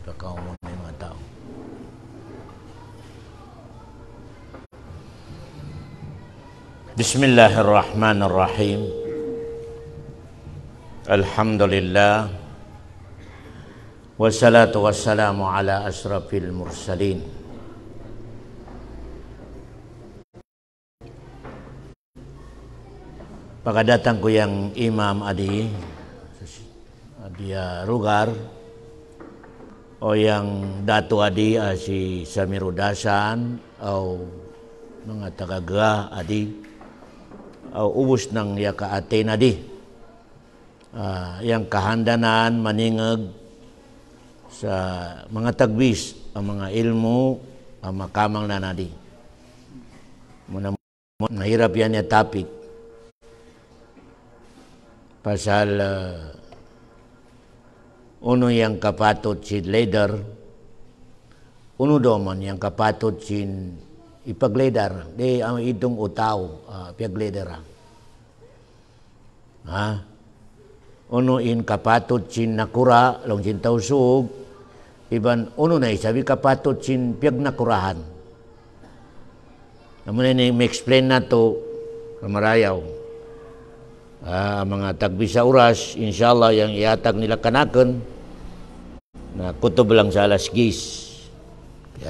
pagkaumon ng mga tao. Bismillahirrahmanirrahim. Alhamdulillah. Wassalatu wassalamu ala asrafil mursalin. Pagkadatang ko yang Imam Adi Rugar o yang Datu Adi si Samirudasan o mga tagaga Adi o ubos ng yaka Aten Adi yang kahandanan maningag sa mga tagbis ang mga ilmu ang makamang na nadi. Muna mahirap yan yung topic pasal uno yang kapatot si leader, uno doman yang kapatot sin ipagleader, di ang itong utaw pagleader. Uno in kapatot sin nakura, long sin tausug, iban uno na isabi kapatot sin piag nakurahan. Namun ini ma-explain na to ramarayaw. Mga tagbisa oras, inshallah yang iatag nila kanaken na kutob lang sa alas 10.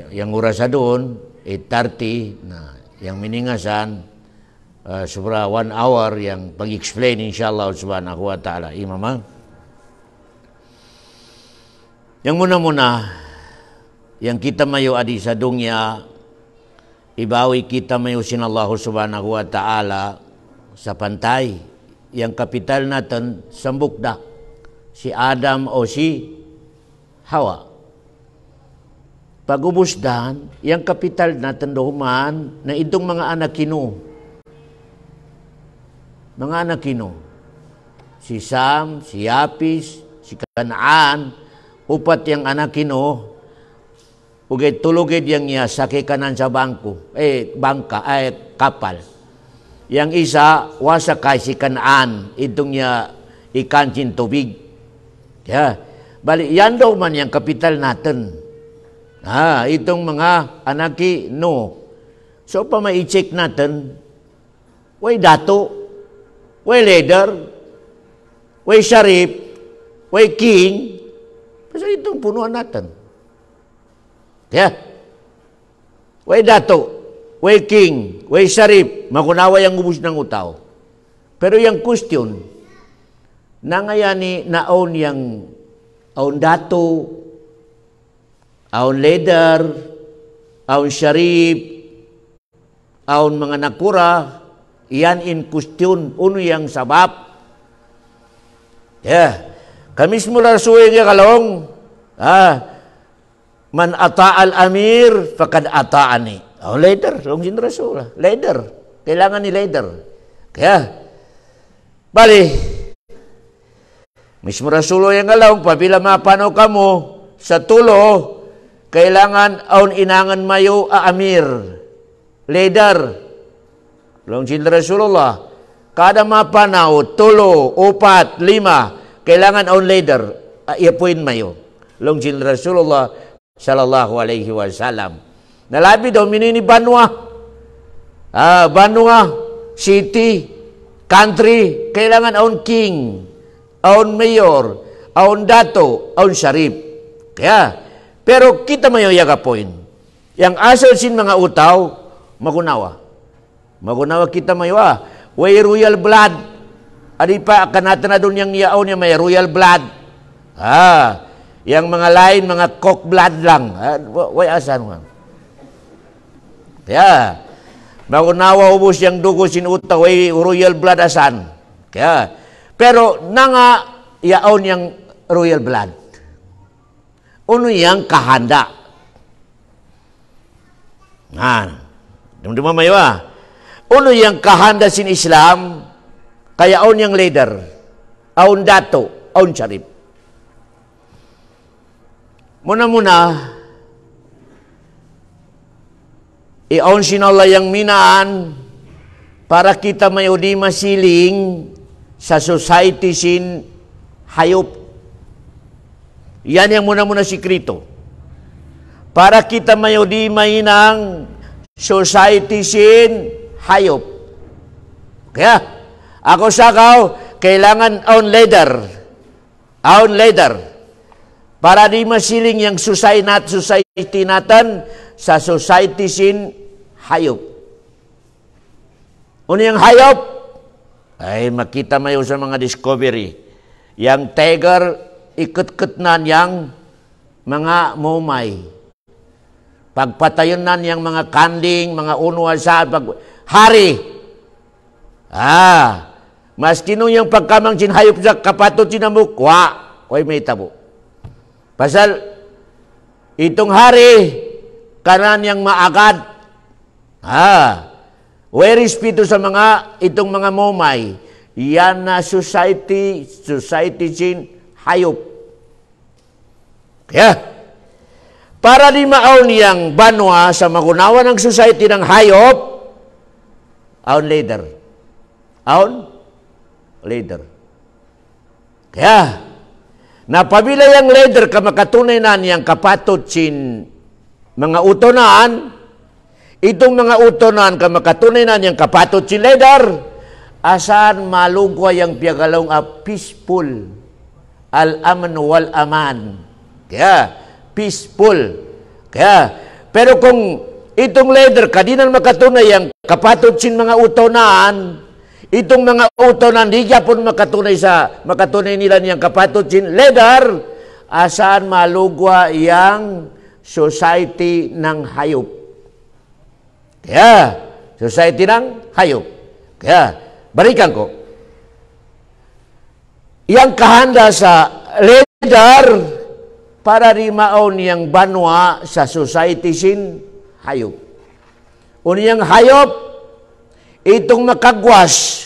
Yang oras doon 8:30 na yang miningasan sobra 1 hour yang pag-explain inshallah subhanahu wa ta'ala. Imam, yang muna-muna yang kita mayo adi sa dunya ibawi kita mayo sin Allah subhanahu wa ta'ala sa pantay yang kapital natin sambukda si Adam o si Hawa. Pagubusdan yang kapital natin dohuman na itong mga anak kino si Sam, si Yapis, si Kanaan, upat yang anak kino ugay tulugid yang niya sakay kanan sa kapal. Yang isa wasakay si Kanaan itong niya ikansin tubig. Bali yan daw man yung kapital natin. Itong mga anaki no. So pa mai-check natin, way dato, way leader, way sharif, way king. Kasi itong punuan natin. Way dato, way king, way sharif, makunawa yung ubus ng utaw. Pero yung question, na ngayani naon yung aon dato, aon leader, aon sharif, aon mga nakura, iyan in question, uno yung sabab. Kami semula rasuwe nga kalong, man ata'al amir fakad ata'ani. Leader, long sin rasul. Leader, kailangan ni leader. Kaya bali mismo rasulo yang galong pabila mapano kamo sa tulo kailangan aun inangan mayo amir. Leader. Long sin Rasulullah kada mapanaw tulo, 4, 5 kailangan aun leader iapuin mayo. Long sin Rasulullah sallallahu alaihi wasallam. Nalabi daw minini Banua. Banua city, country, kailangan aun king, aun mayor, aun dato, aun sharif. Pero kita mayo yaga point. Yang asal sin mga utaw, magunawa. Magunawa kita mayo way royal blood. Adi pa kanata na doon yung yaon niya may royal blood. Yang mga lain, mga cock blood lang. Way asan mo. Magunawa ubos yung dugo sin utaw, way royal blood asan. Pero nanga yaon yung royal blood. Uno yung kahanda. Dumduma mayo uno yung kahanda sin Islam, kaya aon yung leader, aon dato, aon sharif. Muna-muna, iaon sin Allah yang minaan para kita may udi masiling sa society sin hayop. Yan yang muna-muna sikrito. Para kita mayo di mainang society sin hayop. Kaya, ako sakaw, kailangan own leader. Own leader. Para di masiling yung society natin sa society sin hayop. Ano yung hayop? Ay, makita mayo sa mga discovery. Yang tiger, ikut-kut na yang mga momay. Pagpatayon na yang mga kanding, mga unwa sa hari. Maski nung yung pagkamang sinhayop sa kapatot sinamuk, ko'y may tabo. Pasal, itong hari, kanan yang maagad. Where is pito sa mga, itong mga momay, yan na society sin hayop. Kaya, para di maaon yang banwa sa magunawa ng society ng hayop, aon leader. Aon leader. Kaya, napabila yang leader ka makatunay na niyang kapatot sin mga utonan, itong mga utonan ka makatunay na niyang kapatot sin leader, asan malugwa yang piagalong peaceful, al-aman wal aman. Kaya, peaceful. Kaya, pero kung itong leader ka, di na makatunay ang kapatot sin mga utonan, itong mga utonan, di yapon makatunay nila niyang kapatot sin leader, asaan malugwa yang society ng hayop. Kaya, society ng hayop. Kaya, balikan ko, yang kahanda sa leader, para di maon yang banwa sa society sin hayop. Uniyang hayop, itong makagwas,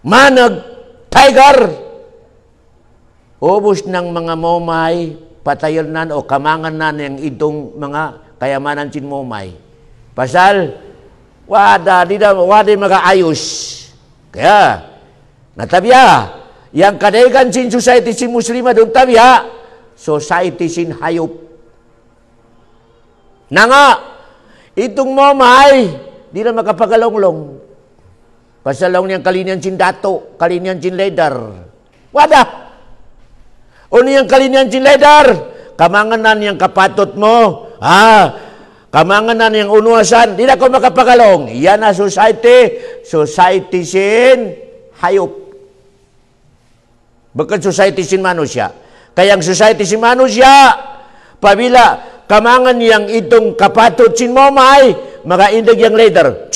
manag, tiger, ubos ng mga momay, patayon nan o kamangan nan yang itong mga kayamanan sin momay. Pasal, wada mag-aayos. Kaya, natabya, yang kadaigan sin society sin muslima doon tabya, society sin hayop. Na nga, itong momay, di na makapagalonglong. Pasalong niyang kalinian sin dato, kalinian sin leader. Wada! O niyang kalinian sin leader, kamangan na niyang kapatot mo, kamangan na niyang unuasan, di na ko makapagalong. Yan na society sin hayop. Bukan society sin manusia. Kayang society si manusia, pabila kamangan yang itong kapatot sin momay, makaindag yang leader.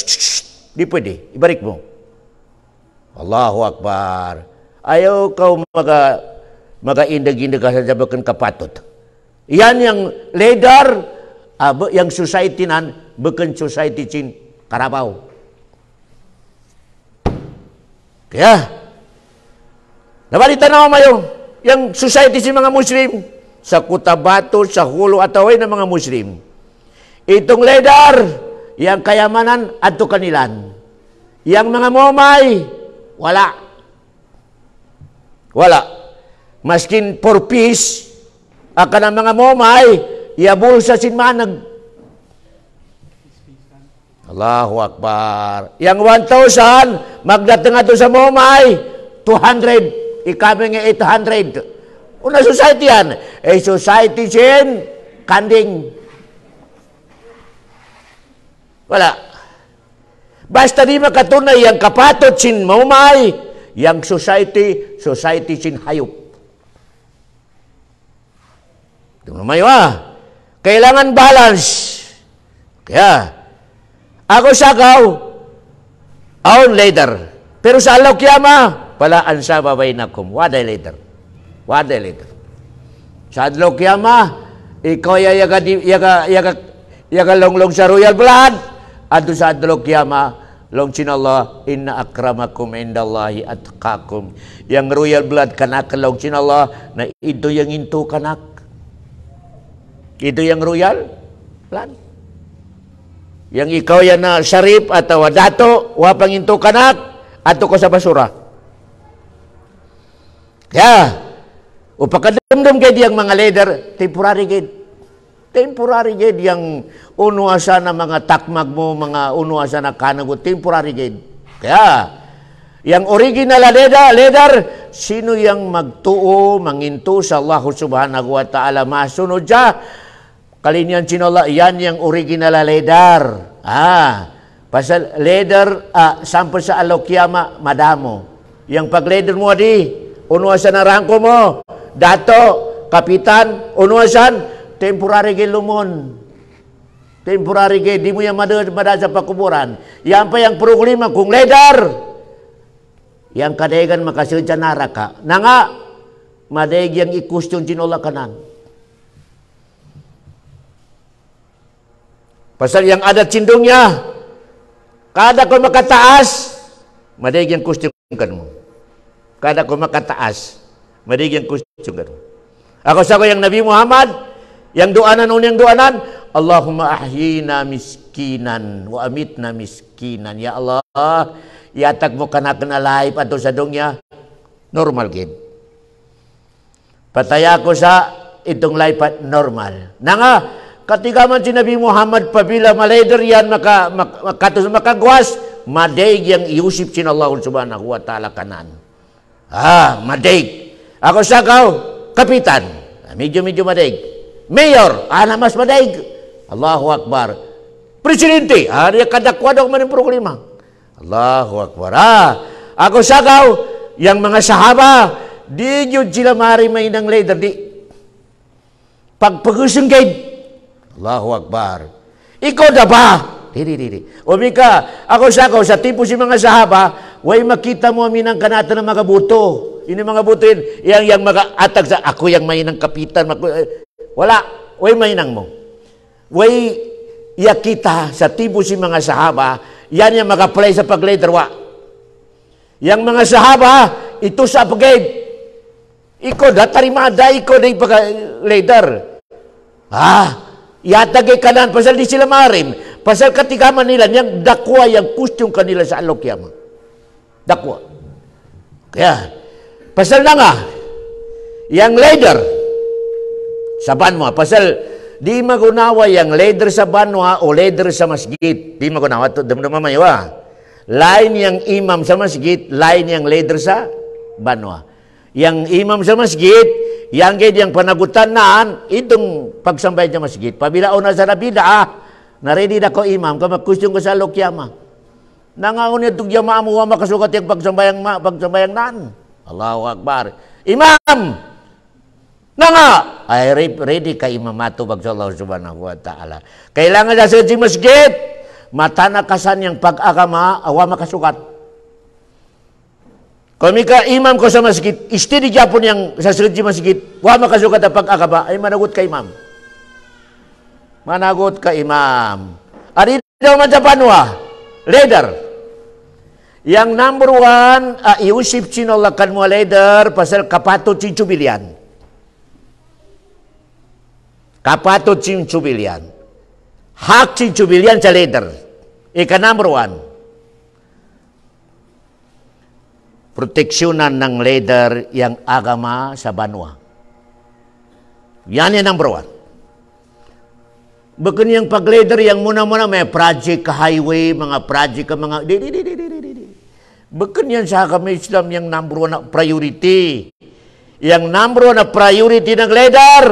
Di pwede, ibalik mo. Allahu Akbar. Ayaw kau makaindag-indag ka sa bakan kapatot. Yan yang leader, yang society nan, bakan society sin karabaw. Kaya, nabalita na mayo. Yang society si mga Muslim sa Cotabato, sa Hulo at Away ng mga Muslim. Itong leader, yang kayamanan ato kanilan. Yang mga momay, wala. Wala. Maskin for peace, akan ang mga momay, iabul sa sinmanag. Allahu Akbar. Yang 1,000, magdating ato sa momay, 200. Ikami nga 800. Una society yan. Society sin kanding. Wala. Basta di makatunay yang kapatot sin momay, yang society sin hayop. Tumayo kailangan balance. Kaya, ako sakaw, own leader. Pero sa alaw kiyama, pala ansa babaynakum. Waday leader. Waday leader. Sa adlaw kiyama, ikaw yaga longlong sa royal blood. Ado sa adlaw kiyama, long sinallah, inna akramakum indallahi atqakum. Yang royal blood kanak long sinallah, na ito yang into kanak. Ito yang royal blood. Yang ikaw yan na syarif atau dato, wapang into kanak, ato ko sa basura. Ya, O pagkadamdam kay diyang mga leader, temporary gid. Temporary gid yang unuasa na mga takmag mo, mga unuasa na kanago, temporary gid. Kaya, yang original leader, sino yang magtuo, manginto sa Allah subhanahu wa ta'ala, masunod siya, kalinyan sino Allah, yan yang original leader. Pasal leader, sampai sa alokyama, madamo. Yang pag-leader mo di, unuasan na rangko mo, dato, kapitan, unuasan, temporary gid lumon. Temporary gid, di mo yan madad sa pakuburan. Yan pa yung problema kung leader. Yang kadaigan makasilja naraka. Na nga, madaig yang i-question sinola kanan. Pasal yang ada cindungnya, kada ko makataas, madaig yang question kan mo. Kada ko makataas, madaig yang question kan mo. Ako sa ko yang Nabi Muhammad, yang doanan yang doanan, Allahumma ahyina miskinan wa amitna miskinan. Ya Allah, iatag mo kanakan alay ato sa dongya, normal gid. Pataya ko sa itong lipat normal. Nanga, katigaman si Nabi Muhammad pabila malayder yan makagwas, madaig yang iusip sin Allah subhanahu wa ta'ala kanan. Madaig. Ako sa kapitan, medyo madaig. Mayor, mas madaig. Allahu Akbar. Presidente, dia kadakwa daw man yung problema. Allahu Akbar. Ako sagaw, yang mga sahaba, di yun sila marimay ng leader, di. Pagpagusunggay, Allahu Akbar. Ikaw na ba? Di. Umika, ako sagaw, sa tipo si mga sahaba, way makita mo aminang kanata ng mga buto. Ini mga buto yun, yang mga atag sa, ako yang may ng kapitan, wala, way may nang mo. Way yakita sa tipo si mga sahaba, yan yung mag-apply sa pag-leader wa. Yang mga sahaba, ito sa pag-lead. Iko, datarimada, iko na yung pag-leader. Yatagay kanan, pasal di sila marim. Pasal katigaman nila, yung dakwa, yung kustyong kanila sa alokyama. Dakwa. Kaya, pasal na nga, yung leader, sa banwa, pasal, di magunawa yang leader sa banwa o leader sa masjid. Di magunawa. Ito, damdama mayawa. Lain yang imam sa masjid, lain yang leader sa banwa. Yang imam sa masjid, yang yang panagutan naan, itong pagsambay sa masjid. Pabila una sa nabida, na-ready na ko imam, kamakustyong ko sa lokyama. Nangaon itong yama mo, makasukat yung pagsambayang naan. Allahu Akbar. Imam! Nga, ay ready kay imamato bag sa Allah subhanahu wa ta'ala. Kailangan sa masjid, matanakasan yung pag-agama, awa makasukat. Kung ka imam ko sa masjid, istidi Japon yung sa masjid, awa makasukat ang pag-agama, ay managot ka imam. Managot ka imam. Ari daw man sa panwa, leader. Yang number one, iusip sinolakan mo leader, pasal kapatot si Chubilian. Kapatot si Chubilian. Hak si Chubilian sa leader. Ika number one. Proteksyonan ng leader yang agama sa banwa. Yan yung number one. Bukan yung pag-leader yang muna-muna may project ka highway, mga project ka mga... Bukan yan sa kami Islam yung number one na priority. Yung number one na priority ng leader,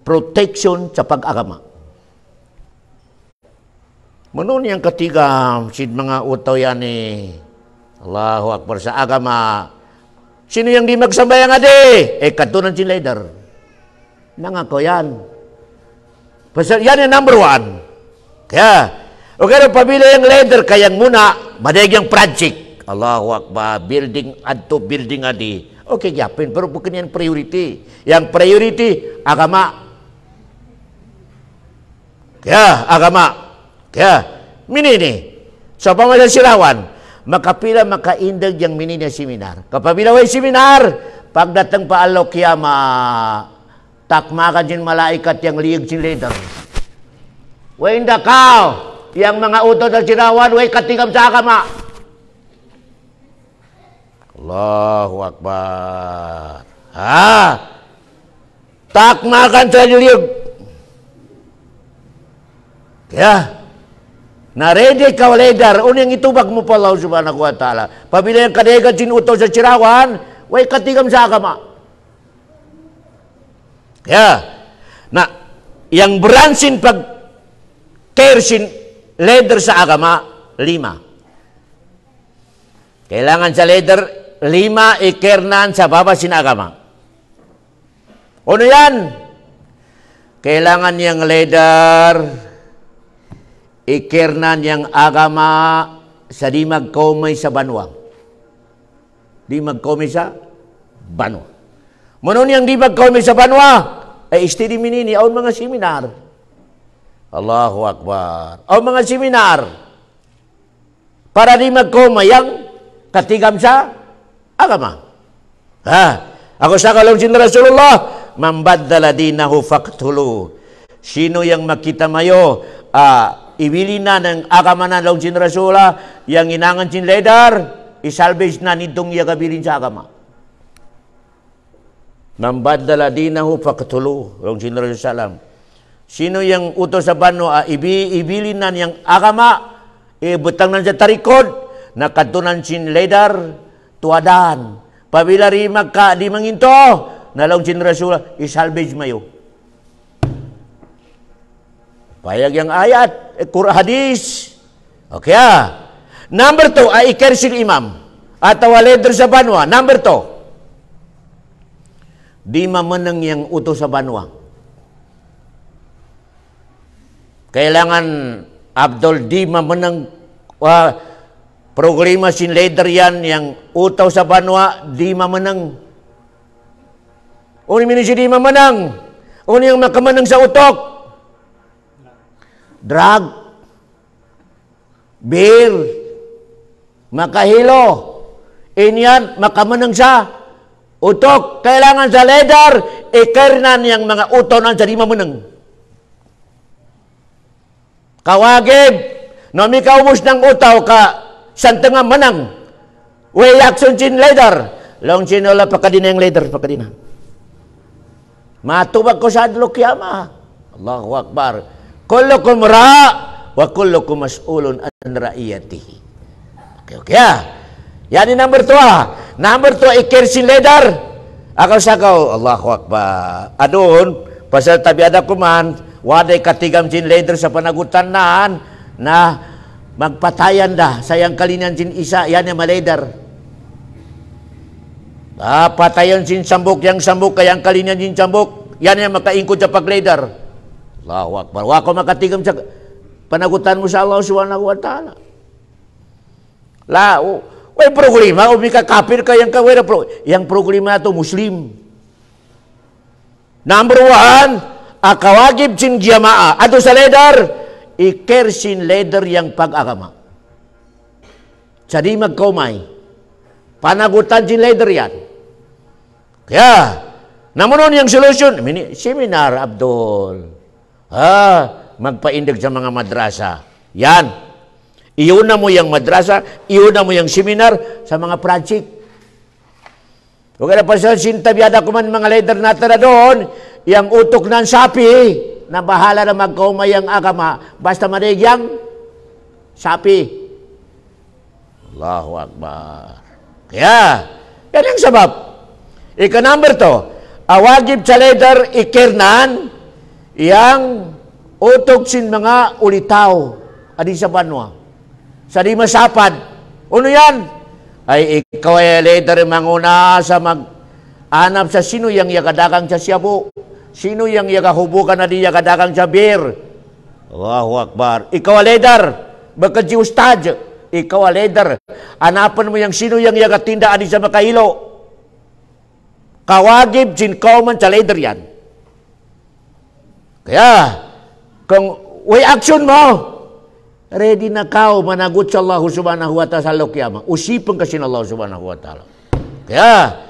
protection sa pag-agama. Manun yung katiga, sin mga utaw yan Allahu Akbar sa agama. Sino yung di magsambayang ade? Katunan si leader. Nangako yan. Pasal yan yung number one. Kaya, okay, pabila yung leader, kayang muna, madaig yung project. Allahu Akbar, building adto, building adi. Okay, yapin, pero bukan yan priority. Yang priority, agama. Kaya, agama. Kaya, minini. So, pamalang silawan, makapila makaindag yung minini seminar. Kapabila way seminar, pagdatang pa alaw kiyama, takmakan din malaikat yang liyag si leader. Way inda kao, yang mga utod ng silawan, way katigam sa agama. Allahu Akbar. takmakan sa lilig. Kaya, na-ready ka leader, unyang itubag mo pa Allah subhanahu wa ta'ala. Pabila yung kadegan sinuto sa Sirawan, way katigam sa agama. Kaya, na, yang bransin pag kersin leader sa agama, 5. Kailangan sa leader, 5 ikernan sa babasin agama. Ano yan? Kailangan yang leader, ikernan yang agama sa di magkomay sa banwa. Di magkomay sa banwa. Manon yang di magkomay sa banwa, ay istidi minini, aun mga seminar. Allahu Akbar. Aun mga seminar. Para di magkomay yang katigam sa agama. Ako sa kalong sin Rasulullah, mambaddala dinahu faqtulu. Sino yang makita mayo, ibili na ng agama na long sin Rasulullah, yang inangan sin leader, isalvage na nitong yagabilin sa agama. Mambaddala dinahu faqtulu, long sin Rasulullah. Sino yang utos sa bano, ibili na niyang agama, ibutang na sa tarikod, nakatunan sin leader, tuadan. Pabila rimag ka, di manginto, nalong sin Rasulullah, isalvage mayo. Payag yung ayat, hadis. Okay. Number 2, ay ikersil imam. Atau leader sa banwa. Number 2, di mamanang yung utos sa banwa. Kailangan, Abdul, di mamanang programa sin leader yan, yang utaw sa banwa, di mamanang. Uni minisi di mamanang. Uni yung makamanang sa utok. Drug, beer, makahilo, inyan, makamanang sa utok. Kailangan sa leader, ikernan yung mga utonan sa di mamanang. Kawagib, no mi kaubos ng utaw ka, santang manang. Way action sin leader. Long sinola pakadina yung leader, pakadina. Matubag ko sa adlo kiyama. Allahu Akbar. Kullukum ra' wa kullukum mas'ulun an ra'iyatihi. Okay. Yan yung number 2. Number 2, ikersin leader. Akaw sakaw, Allahu Akbar. Adun, pasal tabi ada kuman, waday katigam sin leader sa panagutan naan, na magpatayan da, sayang kalinan sin isa, yan yung leader. Patayan sin sambok, yang sambok, kayang kalinan sin sambok, yan yung makaingkod sa pag-leader. Allahu Akbar. Wako makatigam sa panagutan mo sa Allah subhanahu wa ta'ala. Way problema, o mika kafir ka yang kawera yang problema to Muslim. Number 1, akawagib sin jamaah. Ato sa leader, iker sin leader yang pag-agama. Jadi magkaumay. Panagutan sin leader yan. Kaya, namunon yung solusyon, seminar, Abdul. Magpaindig sa mga madrasa. Yan. Iuna mo yung madrasa, iuna mo yung seminar sa mga project. Huwag na pa sa sintabiada ko man mga leader natin na doon, yung utok ng sapi, na bahala na magkaumay ang agama, basta manigyang sapi. Allahu Akbar. Kaya, yan ang sabab. Ika-number 2, awagib sa leader ikirnan, yang utok sin mga ulitaw, adi sa banwa. Sa di masapad. Ano yan? Ay ikaw ay leader manguna sa mag-anap sa sino yang yakadagang sa siyabu. Sino yang yakahubukan na di yakadagang sa beer. Allahu Akbar. Ikaw ay leader. Baka di ustad. Ikaw ay leader. Anapan mo yung sino yang yakatinda adi sa makahilo. Kawagib sin kauman sa leader yan. Kaya, kung way action mo, ready na kao managot sa Allah subhanahu wa ta'ala sa lokiyama. Usipan kasi ng Allah subhanahu wa ta'ala. Kaya,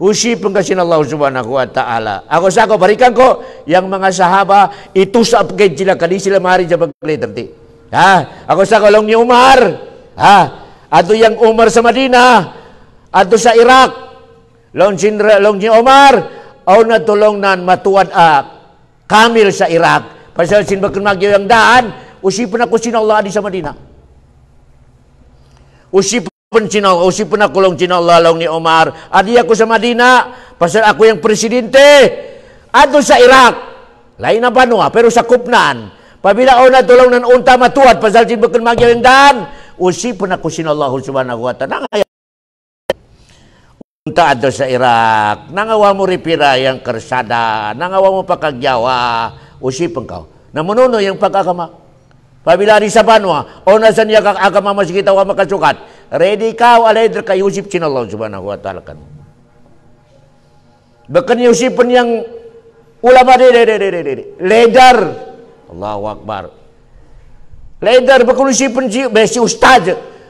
usipan kasi ng Allah subhanahu wa ta'ala. Ako sa ako, barikan ko, yung mga sahaba, itusap kayo sila, kadi sila mahari sa pag-leader. Ako sa ako, long ni Umar. Ato yung Umar sa Madina. Ato sa Iraq. Long ni Umar. aw na tulong nan matuad kamil sa Iraq. Pasal sin bakun magyo yang daan, usipan ako sin Allah di sa Madinah. Usipan ako long sin Allah long ni Omar. Adi ako sa Madinah, pasal ako yang presidente. Ato sa Iraq. Lain na banwa, pero sa kupnan. Pabila na tulong nan unta matuad, pasal sin bakun magyo yang daan, usipan ako sin Allah subhanahu wa ta'ala. Unta ato sa Iraq, nangawa mo ripira yang kersada, nangawa mo pakagyawa, usipan ka. Namununo yung pagkakama. Pabila di sa banwa, o nasan niya kakakama masikita wa makasukat, ready ka, alayder ka, Yusip sinallah subhanahu wa ta'ala kan. Bahkan Yusipan yang ulama leader, Allahu Akbar. Leader, bahkan Yusipan si ustad,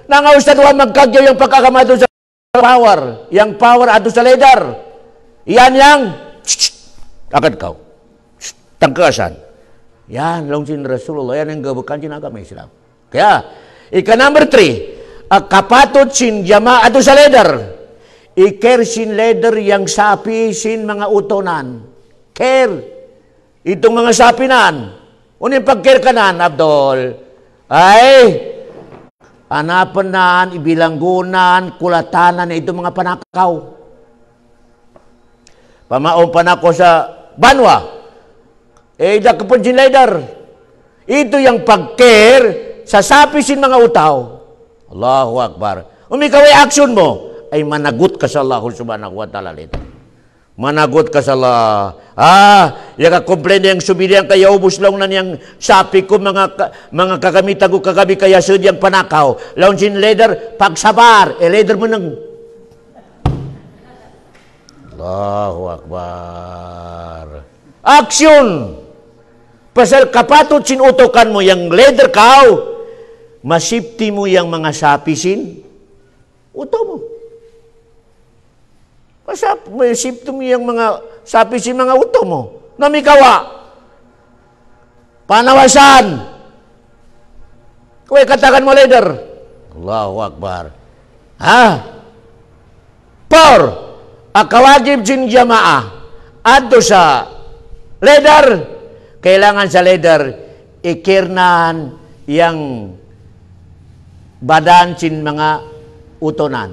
nanga ustad wa magkagyaw yung pagkakama ito sa power, yang power ato sa leader. Yan yang agad kau. Tangkasan. Yan longsin Rasulullah yan ang gabukan sin agama Islam. Kaya number 3, kapatut sin jama ato sa leader. Iker sin leader yang sapi sin mga utonan. Care. Itong mga sapinan. Unin pag-care kanan, Abdol. Ay anapanan, ibilanggunan, kulatanan, ito mga panakaw. Pamaon pa na ko sa banwa. Da kapunjin leader. Ito yung pag-care sa sapisin mga utaw. Allahu Akbar. Umikaway action mo, ay managot ka sa Allah subhanahu wa ta'ala leader. Managot ka sa Allah. Yung komplain yung subili ang kaya ubus lang na niyang sapi ko mga kagamita ko kagabi kaya sud yung panakaw. Laon sin leader, pagsabar. Leader mo nang Allahu Akbar. Action! Pasal kapatot sin utokan mo yung leader kao, masipti mo yung mga sapi sin uto mo. Masipti mo yung mga sapi sin mga uto mo. Namikawa. Panawasan. Kuwi katakan mo leader. Allahu Akbar. Akawajib sin jamaah. Adto sa leader. Kailangan sa leader ikirnan yang badan sin mga utonan.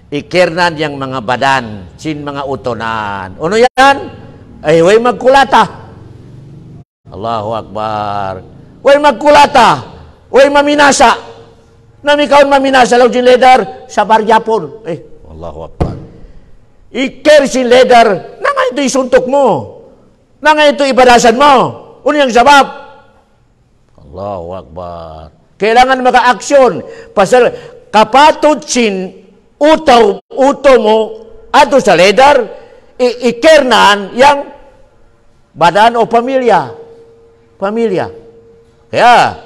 Ikirnan yang mga badan sin mga utonan. Ano yan? Ay, way magkulata. Allahu Akbar. Way magkulata. Way maminasa. Namikaon maminasa law sin leader sa baryapon. Allahu Akbar. Ikir sin leader, nanga ito isuntok mo. Nanga ito ibadasan mo. Ano yung sabab? Allahu Akbar. Kailangan maka-aksyon. Pasal kapatod sin uto mo ato sa leader, ikirnan yang badan o pamilya. Pamilya. Kaya,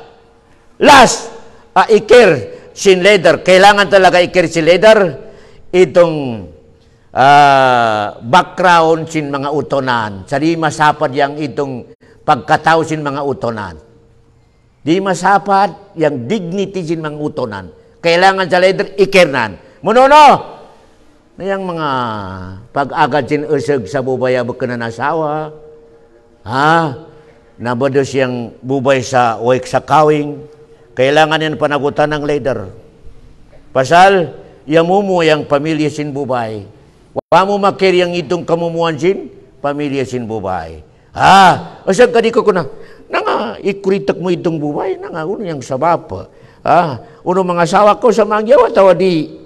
last, ikir sin leader. Kailangan talaga ikir sin leader itong background sin mga utonan. Sa di masapad yang itong pagkatao sin mga utonan. Di masapad yang dignity sin mga utonan. Kailangan sa leader ikirnan. Munono, na yung mga pag-agad sin usag sa bubaya bukan na nasawa. Nabados yung bubay sa wake sa kawing. Kailangan yan panagutan ng leader. Pasal, yamumo yung pamilya sin bubay. Wa mo makir yang itong kamumuan sin pamilya sin bubay. Asal kadi ko na nga ikuritak mo itong bubay nga uno yang sabab. Uno mga asawa ko sa mangyawa tawa di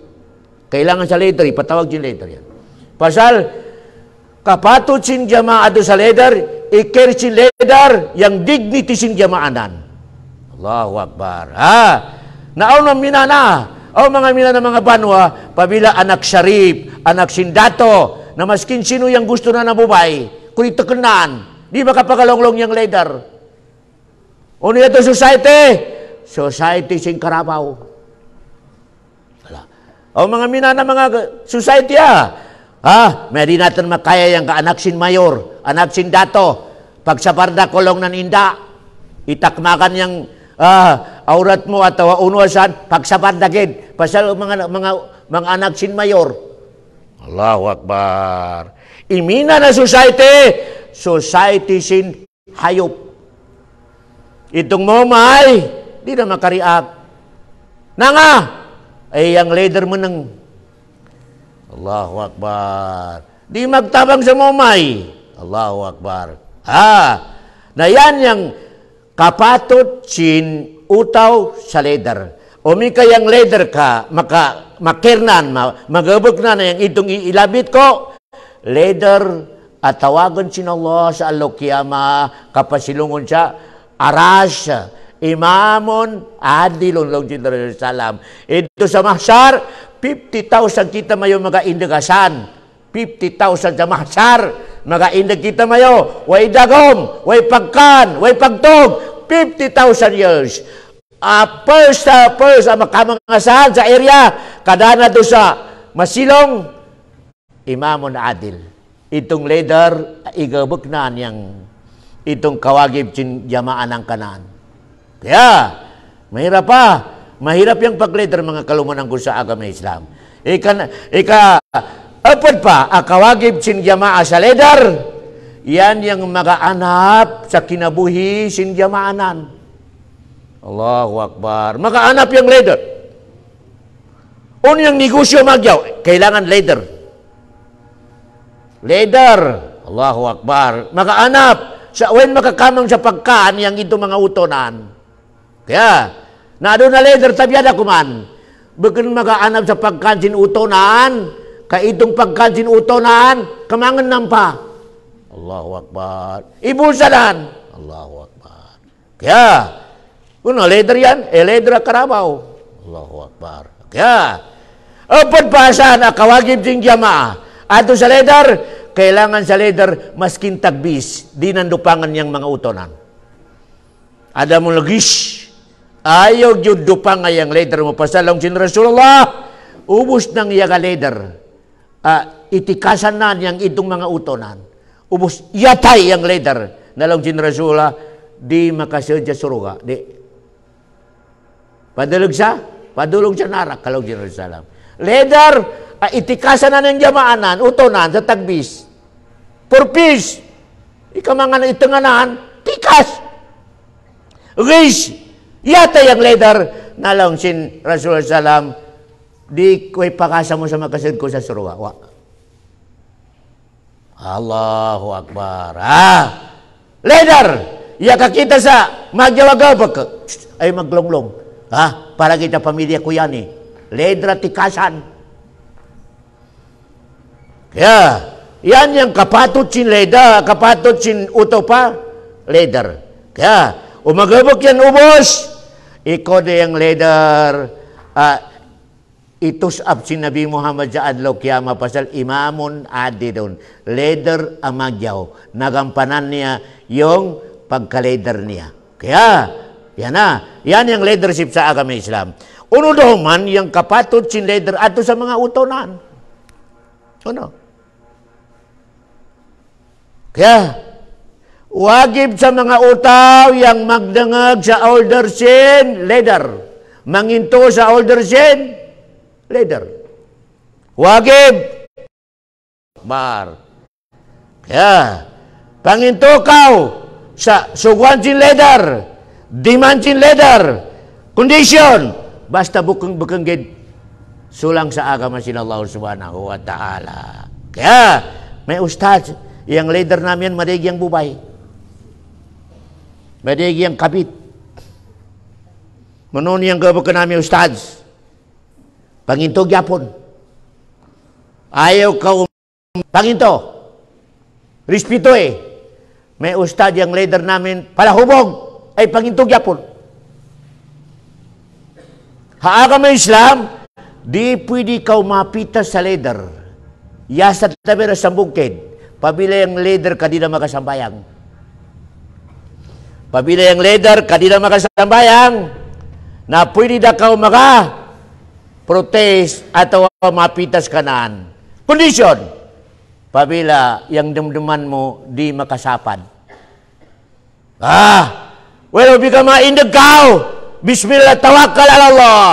kailangan sa leader ipatawag sin leader yan. Pasal kapatod sin jamaah ado sa leader, ikir sin leader yang dignity sin jamaanan. Allahu Akbar. Naaw na minana. O mga mina ng mga banwa, pabila anak syarif, anak sindato, na maskin sino yung gusto na nabubay, kung itakenan, di makapakalonglong yung leader. O niya to society sing karabaw. O mga mina ng mga society may natin makaya yung ka anak sin mayor, anak sin dato, pag sa parda kolong ng inda, itakmakan yung aurat mo atau unuasan pagsapad dagid pasal mga anak sin mayor. Allahu Akbar. Imina na society sin hayop. Itong momay, di na makariak. Nanga, ay ang leader mo ng Allahu Akbar. Di magtabang sa momay. Allahu Akbar. Na yan yung kapatot sin utaw sa leader. O may kayang leader ka, makirnan, magabog na yung itong ilabit ko, leader, at tawagan sin Allah sa alokiyama, kapasilungon siya, aras, imamon, adilon lang sin Jerusalem. Ito sa mahsar, 50,000 kita mayo mga indagasan. 50,000 sa mahsar, mga indag kita mayo, way dagom, way pagkan, way pagtog, 50,000 years. First, makamangasahan sa area, kadana do sa masilong, imamon adil. Itong leader, igabok na niyang itong kawagib jamaan ng kanan. Kaya, mahirap pa. Mahirap yung pag-leader mga kalumanang ko sa agama Islam. Apod pa, kawagib jamaa sa leader, yan yung magaanap sa kinabuhi jamaanan. Allahu Akbar. Makaanap yung leader. Yung negosyo magyaw, kailangan leader. Leader. Allahu Akbar. Makaanap. When makakamang sa pagkaan, yung ito mga utonan. Kaya, na doon na leader, tabyada kuman. Bakit makaanap sa pagkaan sin utonan, kaitong pagkaan sin utonan, kamangan nampa. Allahu Akbar. Ibulsalan. Allahu Akbar. Kaya, leader yan, leader karabaw. Allahu Akbar. Kaya, pagpasa na kawagib ding jamaah. Ato sa leader, kailangan sa leader maskin tagbis, di nandupangan niyang mga utonan. Ada mo lagis, ayaw yun dupang ayang leader mo. Pasalong sin Rasulullah, ubus ng yaga leader. Itikasan na niyang itong mga utonan. Ubus, yatay ang leader. Nalong sin Rasulullah, di makasadya suruga. Di. Padulog siya narak, kalong Jerusalem. Leader, itikasan na ng jamaanan, utonan, sa tagbis. Purpose. Ikamangan na itanganan, tikas. Rish, yata yung leader, nalong sin Rasulullah Salam, di ko'y pakasa mo sa makasid ko sa suruga. Allahu Akbar. Leader, kakita sa magyawagabak, ay maglonglong. Para kita pamilya ko yan eh. Leader tikasan. Kaya, yan yung kapatot sin leader, kapatot sin uto pa, leader. Kaya, umagabok yan ubos. Ikaw na yung leader, itusap si Nabi Muhammad sa adlaw kiyama pasal imamun adidun. Leader amagyaw. Nagampanan niya yung pagka-leader niya. Kaya, yan na. Yan yung leadership sa agama Islam. Uno daw man, yung kapatot sin leader ato sa mga utonan. Ano? Kaya, wagib sa mga utaw yung magdangag sa order sin leader. Manginto sa order sin leader. Wagib. Bar. Kaya, panginto kaw sa sugwan sin leader. Demand sin leader, condition, basta bukang gid sulang sa agama sin Allah subhanahu wa ta'ala. Kaya, may ustad, yung leader namin, madigi ang bubay. Madigi ang kapit. Manon yung gabok namin ustad. Panginto gyapon. Ayaw ka panginto. Respeto eh. May ustad yung leader namin, palahubog. Ay pangintog yapon. Haagama Islam, di pwede ka mapita sa leader. Yasa tabira sa bukid. Pabila yung leader, ka di na makasambayang. Pabila yung leader, ka di na makasambayang. Na pwede na ka protest atau mapitas kanaan. Condition, pabila yung dumduman mo di makasapad. Well, bika maindag kao. Bismillah, tawakkal ala Allah.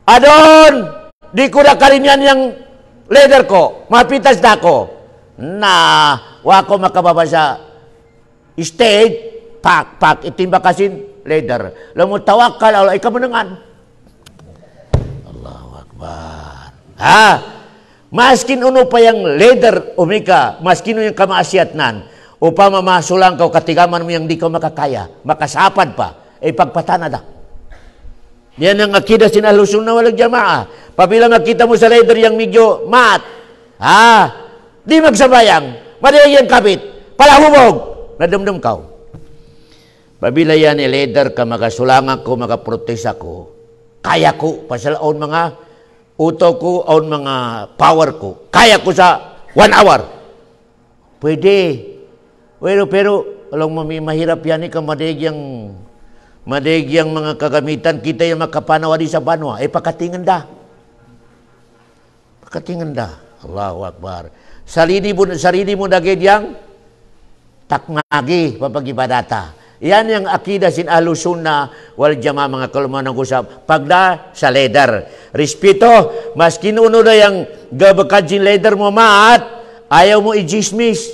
Adon, di ko na karinyan yung leader ko, mapitas na ako. Na, wa ko makababa sa stage, pak, itimba kasin, leader. Lamu tawakal, Allah, ikaw menengan. Allahu Akbar. Ha? Maskin uno pa yung leader, umika, maskin uno yung kamaasiatnan, upama masulang kau katigaman mo yung di ka makakaya, makasapad pa, pagpatana da. Yan ang akidah sin Ahlus Sunnah wal Jamaah. Pabila makita mo sa leader yang medyo mat, di magsabayang, madayan kabit, palahubog, nadumdum kau. Pabila yan leader ka, magasulangan ko, magaprotes ako, kaya ko, pasalaon mga uto ko, on mga power ko, kaya ko sa 1 hour. Pwede. Pero alam mo, mahirap yan ka madagyang mga kagamitan kita yung makapanawa di sa banwa. Pakatingan da. Allahu Akbar. Sarili mo dagid yang takmagi papagibadata. Yan yung akidah sin Ahlus Sunnah wal Jamaah mga kaluman ng usap. Pagda sa leader. Respeto, maskin uno na yung gabakadjin leader mo maat, ayaw mo i-dismiss.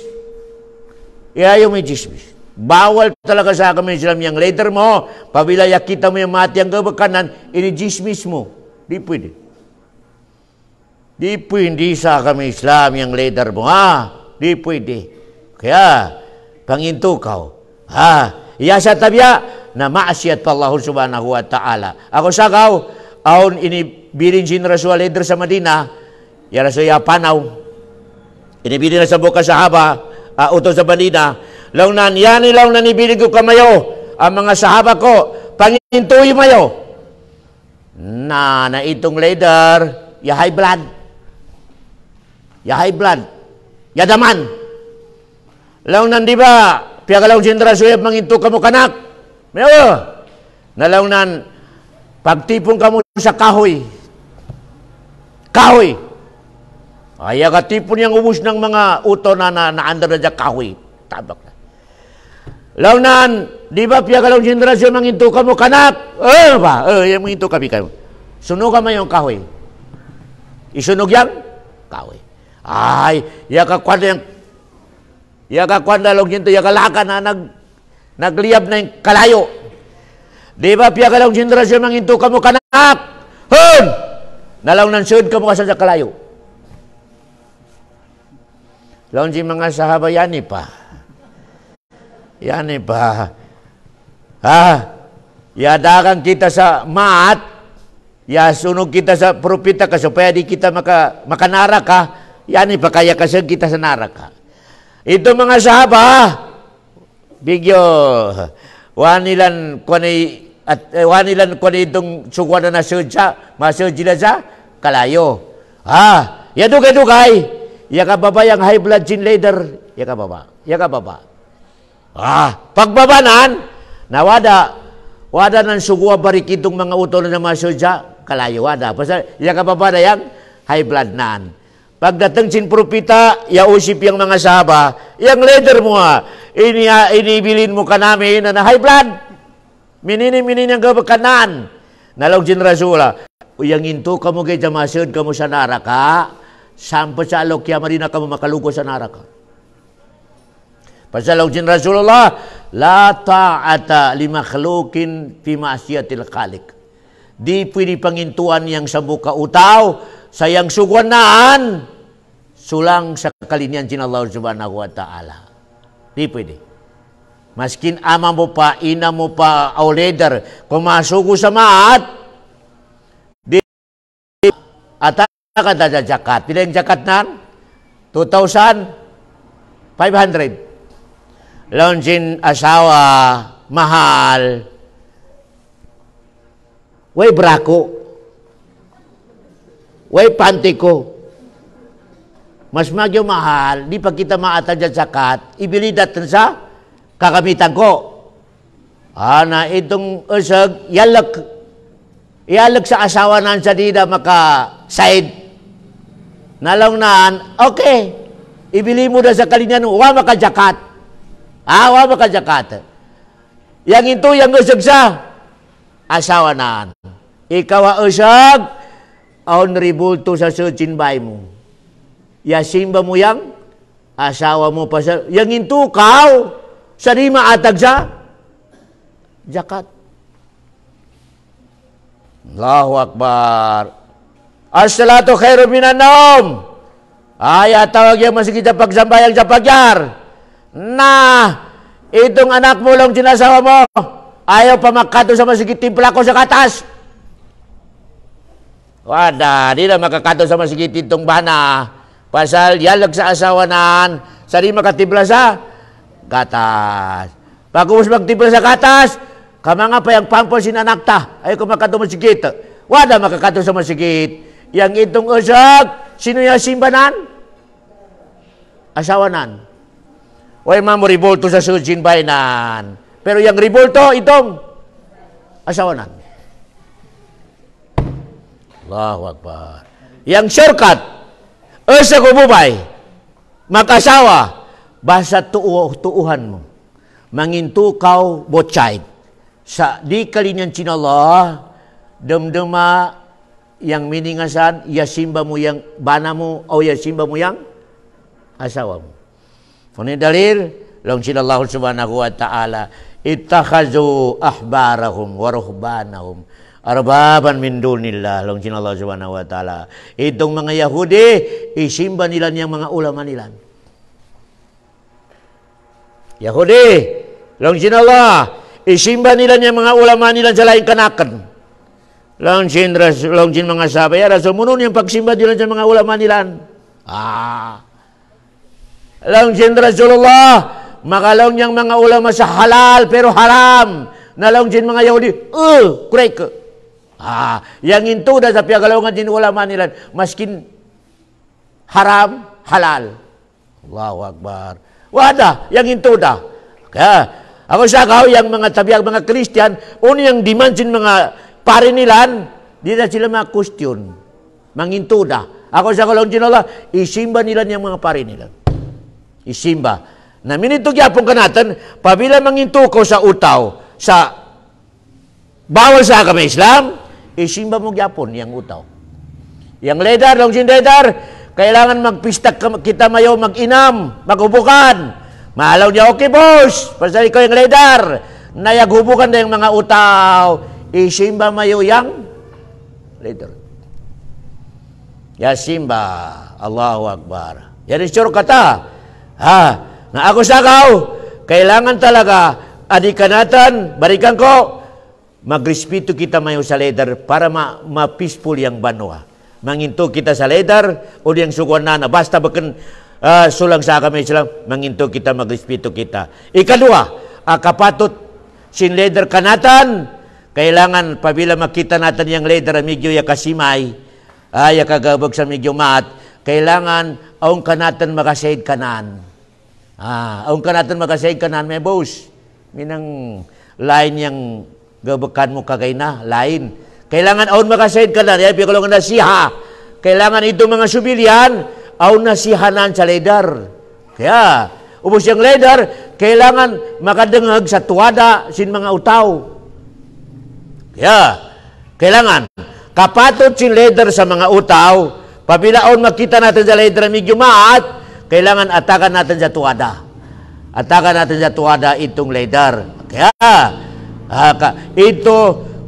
Bawal talaga sa kami Islam yung leader mo. Pabila yakita mo yung mati ang gabakanan, ini-dismiss mo. Di pwede. Di pwede sa kami Islam yung leader mo. Di pwede. Kaya, panginto kau. Iyasa tabya na maasiyat pa Allah subhanahu wa ta'ala. Ako sakaw, aon inibilin sin Rasul leader sa Madina, ya Rasul ya panaw. Inibilin na sa buka sahaba, utos sa Madina, launan, yan launan ibilin ko kamayo, ang mga sahaba ko, pangintuyo mayo. Na itong leader, ya high blood. Ya daman. Launan di ba, piyagalaw sindra suyap manginto kamo kanak. Mewa. Nalaunan, pagtipong kamo sa kahoy. Ay, katipon yung ubus ng mga uto na naandar na dyan kahoy. Tabak na. Launan, di ba piyagalaw sindra suyap manginto kamo kanak? Yung manginto kami kayo. Sunog kamo yung kahoy. Isunog yang kahoy. Ay, yakakwanda long ginto, yakalaka na nagliyab na yung kalayo. Di ba piyagalong generasyon manginto ka mo kanak? Hun! Nalaw ng sud ka mo kasal sa kalayo. Laon si mga sahaba, yani pa. Yadakan kita sa maat, sunog kita sa propita ka, supaya di kita makanara ka, yani pa kaya kasi kita sa nara ka. Ito mga sahaba, bigyo, wanilan itong sugwana na sudya, masudya sa kalayo. Yadugay-dugay, yakababa yung high blood sin leader, yakababa. Pagbabanan, wada ng sugwa barik itong mga utol na masudya, kalayo, wada. Pasal, yakababa na yung high blood naan. Pagdating sin propita, yausip yung mga sahaba, yung leader mo inibilin mo ka namin na high blood. Minini ang gabakanan. Nalog sin Rasula, yang into ka mo kay jamasud ka mo sa naraka, sampo sa alokya marina ka mo makalugo sa naraka. Pasalog sin Rasulullah, la ta'ata li makhlukin fi ma'siyatil khaliq. Di pwede pangintuan yang sa buka utaw, sayang sugwanaan, sulang sa kalinian sin Allah subhanahu wa ta'ala. Di pwede. Maskin ama mo pa, ina mo pa, o leader, kung masugo sa maat, di at ka da jakat. Pila yung jakat nan? 2,500. Laon sin asawa, mahal, way brako, way panty ko. Mas magyo mahal, di pa kita maatan dyan zakat, ibili datan sa kakamitan ko. Na itong usag, yalak sa asawa nan sa dida maka-side. Nalaw naan, okay, ibili mo na sa kalinyan, wa maka-zakat. Wa maka-zakat. Yang ito, yang usag sa asawa naan. Ikaw usag, on ribulto sa sujin bay mo. yasimba mo yang asawa mo pasal yang intukaw sa di maatag sa zakat. Allahu Akbar. As-salatu khairu minan naum. Ay, tawag yung masigit sa pagsambayang sa pagyar. Nah, itong anak mo lang sinasawa mo, ayaw pa makato sa masigit timpla ko sa katas. Wada, di na makakato sa masigit itong bana. Pasal, yalag sa asawanan, sa di makatibla sa katas. Pag umus magtibla sa katas, kamanga pa yung pampol sinanakta, ayaw ko makato masigit. Wada, makakato sa masigit. Yang itong usag, sino yung simbanan? Asawanan. Way mamo ribolto sa sujin bainan. Pero yang ribolto, itong asawanan. Allahu Akbar. Yang shortcut, usa ko bubay, mag-asawa, basta tuuhan mo. Mangintukaw botchait. Sa di kalinyan sinallah, damdama yang miningasan, yasimba mo yang bana mo, o yasimba mo yang asawa mo. Kuni dalil, long sinallahu subhanahu wa ta'ala, ittakhazu ahbarahum wa ruhbanahum arbaban min dunillah, long sinallahu subhanahu wa ta'ala. Itong mga Yahudi, isimba nila niyang mga ulama nila. Yahudi, long sinallah, isimba nila niyang mga ulama nila sa lain kanakan. Langsin mga sabi, sumunod yung pagsimba nila sa mga ulama nila. Langsin Rasulullah, makalaw niyang mga ulama sa halal pero haram. Nalangsin mga Yahudi, correct. Yang itu dah sa piagalawang din ulama nila, maskin haram, halal. Allahu Akbar. Wada, yang itu dah. Kaya, ako sa kao, yang mga tabiyag, mga Christian, yang dimansin mga pare nilan, di na sila mga question. Mangintuda. Ako sa kalong sinala, isimba nila niyang mga pare nila. Isimba. Na minito gyapon ka natin, pabila mangintu ko sa utaw, sa bawal sa agama Islam, isimba mo gyapon yang utaw. Yang ledar, long sin ledar, kailangan magpista kita mayo mag-inam, maghubukan. Maalaw niya, okay boss, pasal ikaw yung ledar, nayaghubukan na yung mga utaw, isimba mayo yang leader. Ya simba, Allahu Akbar. Yan isyor kata. Na ako sakaw, kailangan talaga adikanatan, barikan ko, magrespeto kita mayo sa leader para ma-peaceful yang banwa. Manginto kita sa leader o yang sukuan na basta baken sulang sa kami Islam, manginto kita, magrespeto kita. Ikadua, kapatot sin leader kanatan, kailangan pabila makita natin yung leader medyo ya kasimay, ya kagabag sa medyo maat, kailangan aung kanatan makasaid kanan. Aung kanatan makasaid kanan, may boss. Minang lain yang gabakan mo kagay na, lain. Kailangan aung makasaid kanan, ya pikulungan na siha. Kailangan ito mga subilyan, aung nasihanan sa leader. Kaya, ubos yung leader, kailangan makadengag sa tuwada sin mga utaw. Ya, kailangan kapatot si leader sa mga utaw, pabilaon makita natin sa leader medyo maat, kailangan atakan natin sa tuwada. Atakan natin sa tuwada itong leader. Kaya, ito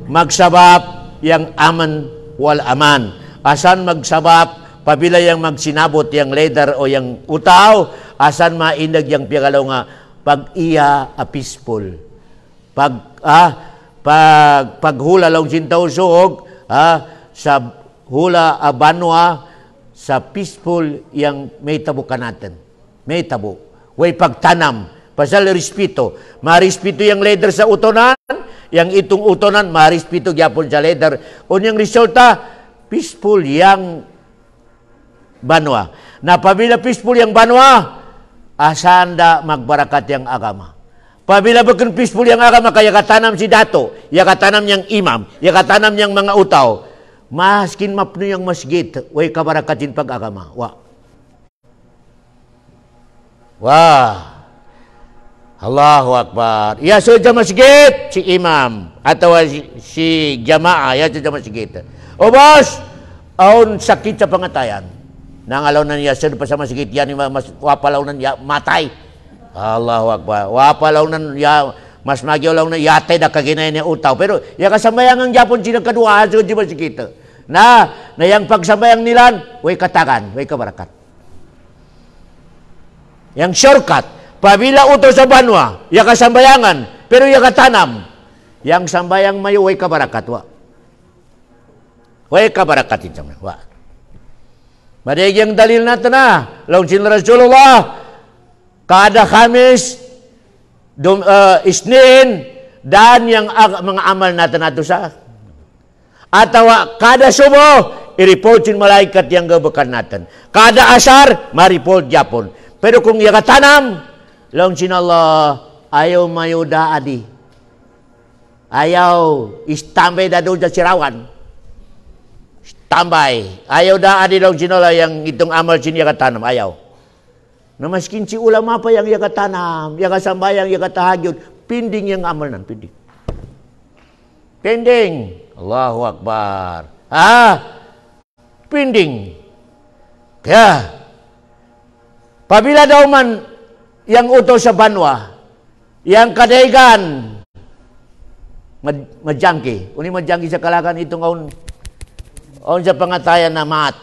magsabab yang aman wal aman. Asan magsabab, pabila yang magsinabot yang leader o yang utaw, asan maindag yang piyagalaw nga, pag iya peaceful. Paghula lang sintaw suog sa hula banwa sa peaceful yang may tabo ka natin. May tabo. Way pagtanam. Pasal respeto. Marespeto yung leader sa utonan, yang itong utonan, marespeto gyapon sa leader. O yung resulta, peaceful yang banwa. Na pabila peaceful yang banwa, asanda magbarakat yang agama. Pabila bagan peaceful yang agama, kaya katanam si dato, ya katanam yang imam, ya katanam yang mga utaw, maskin mapno yang masjid, way kabarakatin pag-agama. Wah. Allahu Akbar. Ya saja masjid, si imam, atau si jamaah, ya saja masjid. O bos, aun sakit sa pangatayan. Nangalaw na niya, sir, pasama sikit yan, mas wapalaw na niya, matay. Allahu Akbar. Wapalaw na niya, mas magyaw lang na yatay na kaginay niya utaw. Pero, yung kasambayang ang Japon, sinagkaduha, so di ba sikita? Na yung pagsambayang nilan, way katagan, way kabarakat. Yang shortcut, pabila utos sa banwa, yung kasambayangan, pero yung katanam, yang sambayang mayo, way kabarakat, wa. Way kabarakat ito, wa. Madig yung dalil natin na, laung sin Rasulullah, kada Khamis, Isnin, dan yang mga amal natin nato sa. Atau kada subuh, i-report sin malaikat yang gabakan natin. Kada asar, ma-report Japon. Pero kung iya katanam, laung sin Allah, ayaw mayo daadi. Ayaw, istambay da doon sa sirawan. Tambay. Ayaw daadi laung sin Allah yang itong amal sin iya katanam. Ayaw. Na maskin si ulama pa yang yakatanam, yakasambayang, yakatahagyod, pinding yang amal nan, pinding. Pinding. Allahu Akbar. Pinding. Kaya, pabila daw man yang utos sa banwa, yang kadaigan, madjangki. Uni madjangki sa kalakan itong on sa pangatayan na mat.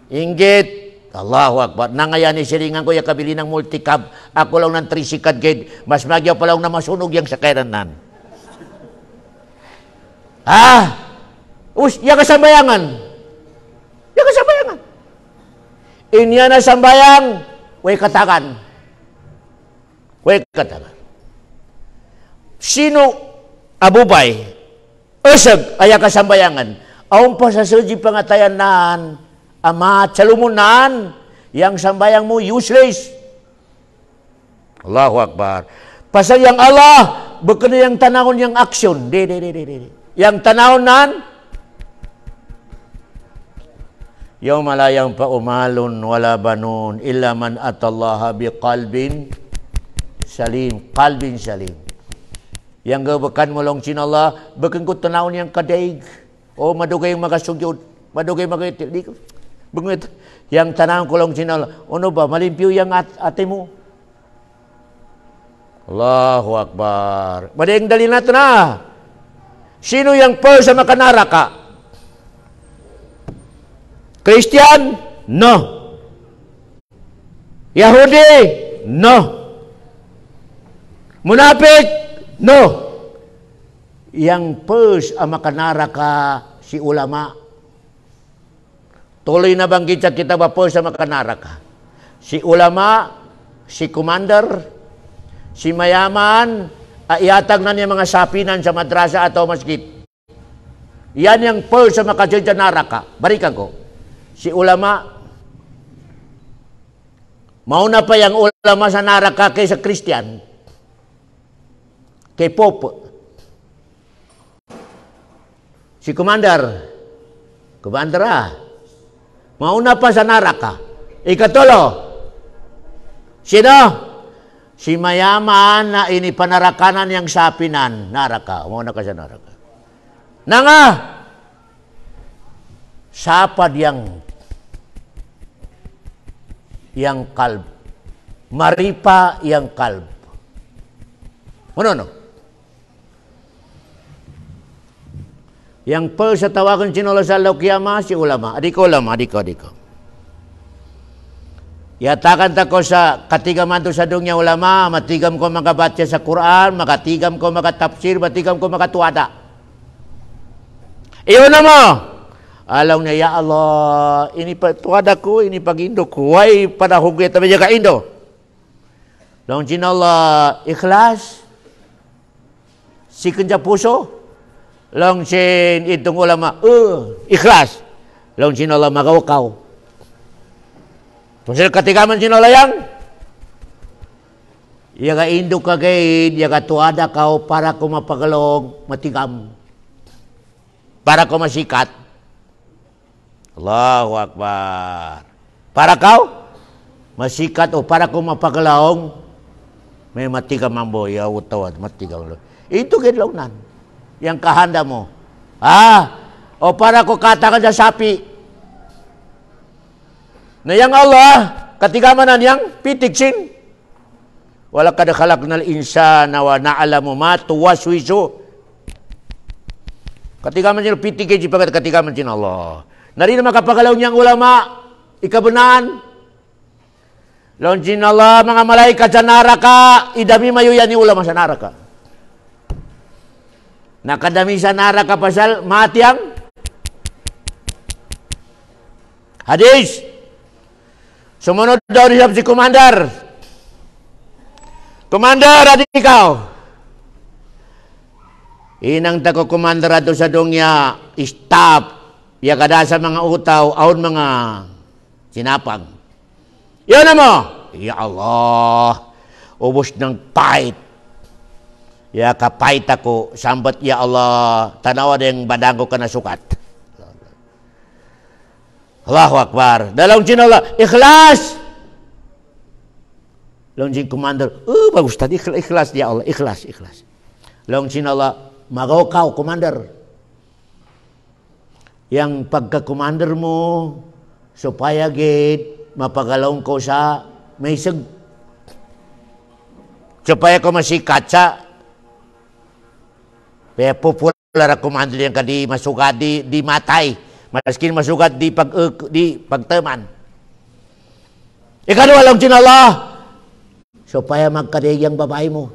Inggit. Allahu Akbar. Nangayani siringan ko yung kabili ng multicab. Ako lang ng trisikad gate. Mas magyaw pa lang na masunog yung sakairan nan. Yung kasambayangan. Yung kasambayangan. Inya na sambayang, way katagan. Way katagan. Sino abubay? Usag ay kasambayangan. Aung pa sa suji pangatayan nan, ama calumunan yang sambayang mo useless. Allahu Akbar. Pasal yang Allah bukan yang tanahon yang aksyon. Yang tanahon nan yauma la yanfa'u malun wala banun illa man atallaha biqalbin salim, qalbin salim. Yang gabakan mo long sin Allah bukan ko tanahon yang kadaig o madugay makasugyod, madugay magatil di ko. Bungit, yang tanang kulong sinal, ano ba, malimpyo yung ate mo? Allahu Akbar. Mading dali natin na. Sino yung first sa makanaraka? Christian? No. Yahudi? No. Munafik? No. Yang first ang makanaraka si ulama. Tuloy na banggit sa kita ba po sa makanaraka? Si ulama, si commander, si mayaman, iatag na niya mga sapinan sa madrasa atau masjid. Yan yung po sa makasya naraka. Barikan ko. Si ulama, mauna pa yung ulama sa naraka kaysa Christian. Kay Pope. Si commander, mauna pa sa naraka. Ikatulo, sino? Si mayaman na inipanarakanan yang sapinan. Naraka. Mauna ka sa naraka. Nanga! Sapad yang kalb. Maripa yang kalb. Ano? Yang per sa tawagan sinula sa Laukiyama, si ulama. Adiko. Yatakan tako sa katigaman to sa dunya ulama, matigam ko magabatya sa Quran, makatigam ko makatapsir, matigam ko makatuada. Iyon na mo! Alam niya, ya Allah, ini tuada ko, ini pagindo ko, why pada hugit na jaga indo? Laung Allah, ikhlas, si kenja puso, laung sin itong ulama, ikhlas, laung Allah magawakaw. Pasal katigaman sinala yang, yaga indo kagay, yaga tuada kau para ko mapagalog, matigam, para ko masikat. Allahu Akbar. Para kau masikat o para ko mapagalaong, may matigam ang boy, utawad, matigam. Ito gidlaw nan. Yang kahanda mo. O para ko katakan sa sapi. Na yang Allah, ketika mana yang pitiksin. Walaqad khalaqnal insana wa na'lamu ma tuwaswisu. Ketika man pitiksin ketika man Allah. Nari na makapagalaw niyang ulama, ikabenan. Lawan jin Allah, mga malaikat sa naraka, idami mayo yan ni ulama sa naraka. Nakadami sa naraka pasal, mati ang hadis. Sumunod daw niya si Commander. Commander, adik ikaw. Inang tako Commander ato sa dongya, stop. Ya kada sa mga utaw, aon mga sinapang. Yan na mo. Ya Allah. Ubos ng pait. Ya kapait ako. Sambat ya Allah. Tanawa na yung badang ko ka nasukat. Allahu Akbar. Dalang jin Allah. Ikhlas. Dalang jin Commander. Bagus tadi. Ikhlas ya Allah. Ikhlas. Ikhlas. Dalang jin Allah. Magaw kau Commander. Yang pagka-commander mo supaya mapagalaw ko sa may supaya ko masikat sa kaya popular ang commander yang kadi masugat di matay maskin masugat di pagteman ikadua lang Allah supaya magkadiyang babae mo.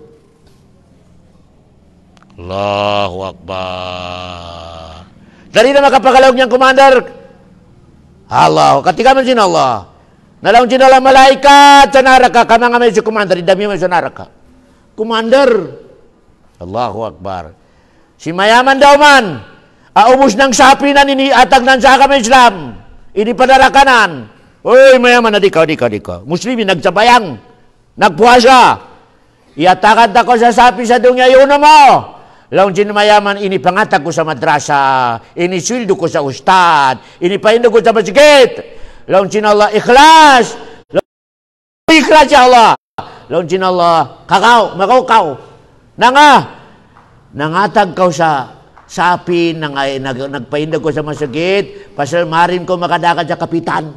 Allahu Akbar. Dari na makapagalaw niyang commander. Allah, ketika man sin Allah. Nalaw sin Allah malaikat sa naraka. Kamang may si commander, idami mo sa naraka. Commander. Allahu Akbar. Si mayaman daw man. Aubos ng sapi na niniatag ng sa kami Islam. Ini padarakanan. Uy, mayaman na dikaw. Muslimin, nagsabayang. Nagpuasa. Iatakan ako sa sapi sa dunya yun na mo. Lawan jin mayaman, ini pangatag ko sa madrasa, ini sweldo ko sa ustad, ini pahindo ko sa masjid. Lawan jin Allah, ikhlas. Ikhlas ya Allah. Lawan jin Allah, makaw. Nangatag kau sa sapi, nagpahindo ko sa masjid, pasal marin ko makadakad sa kapitan.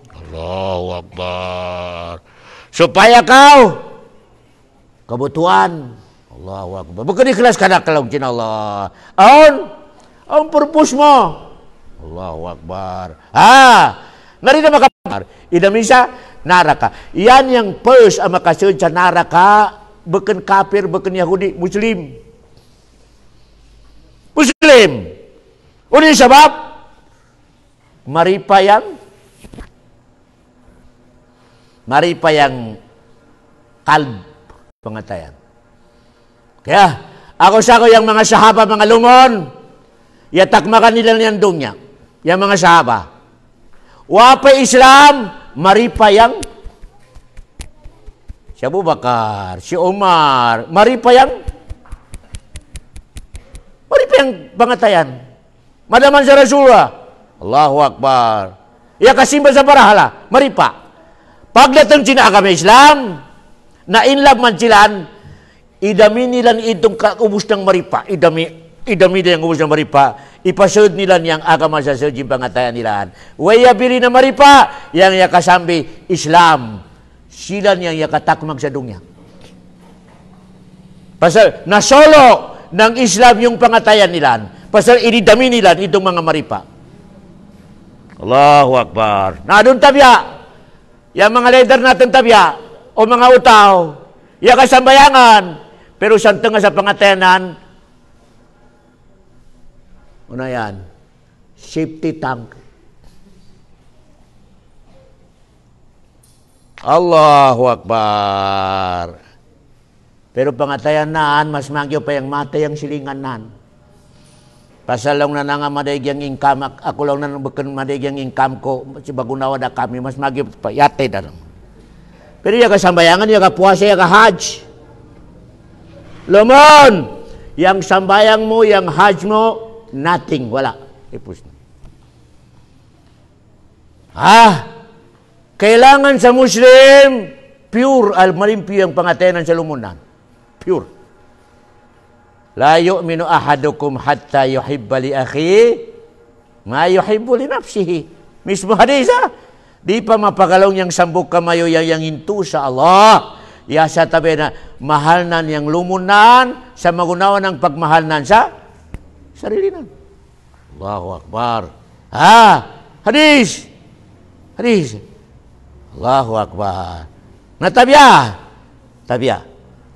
Allahu Akbar. Supaya kau kebutuhan. Allahu Akbar. Bukan ikhlas kada kalau jin Allah. Aun purpose mo. Allahu Akbar. Nari na makapar. Idamisa naraka. Yan yang first ang makasun sa naraka. Bukan kafir, bukan Yahudi, Muslim. Muslim. Unin sebab maripa yang kalb pengatayan. Kaya, ako yang mga sahaba, mga lumon, yatakmakan nila niyan dunya. Yang mga sahaba. Wapa Islam, maripa yang si Abu Bakar, si Umar, maripa yang pangatayan. Madaman sa Rasulullah. Allahu Akbar. Ya kasimba sa barahala, maripa. Pagdatang sina agama Islam, na inlove man silan, idami nilan itong kaubos ng maripa. Idami nilang ubos ng maripa. Ipasud nilan yang agama sa sujim pangatayan nilan. Waya biri na maripa, yang yakasambi Islam. Silan yang yakatakmag sa dunya. Pasal nasolo ng Islam yung pangatayan nilan. Pasal inidami nilan itong mga maripa. Allahu Akbar. Na doon tabya. Yang mga leader natin tabya. O mga utaw, iya kasambayangan, pero siyang tanga sa pangatayanan, una yan, safety tank. Allahu Akbar. Pero pangatayanan, mas magyo pa yung matay ang silingan nan. Pasalong na nga madaig yung income, ako lang na bukan madaig yung income ko, si bagunawa na kami, mas magyo pa, yate na lang. Pero yung kasambayangan, yung kapuasa, yung kahaj. Lumon! Yang sambayang mo, yang hajj mo, nothing, wala. Ipus na. Kailangan sa Muslim, pure, malimpyo ang pangatayanan sa lumunan. Pure. La yu'minu ahadukum hatta yuhibba li akhi ma yuhibbu li nafsihi. Mismo hadis di pa mapagalong yang sambuk kamayo yang intu sa Allah. Ya sa tabi na mahalnan yang lumunan sa magunawan ng pagmahalnan sa sarili nan. Allahu Akbar. Hadis. Allahu Akbar. Natabya.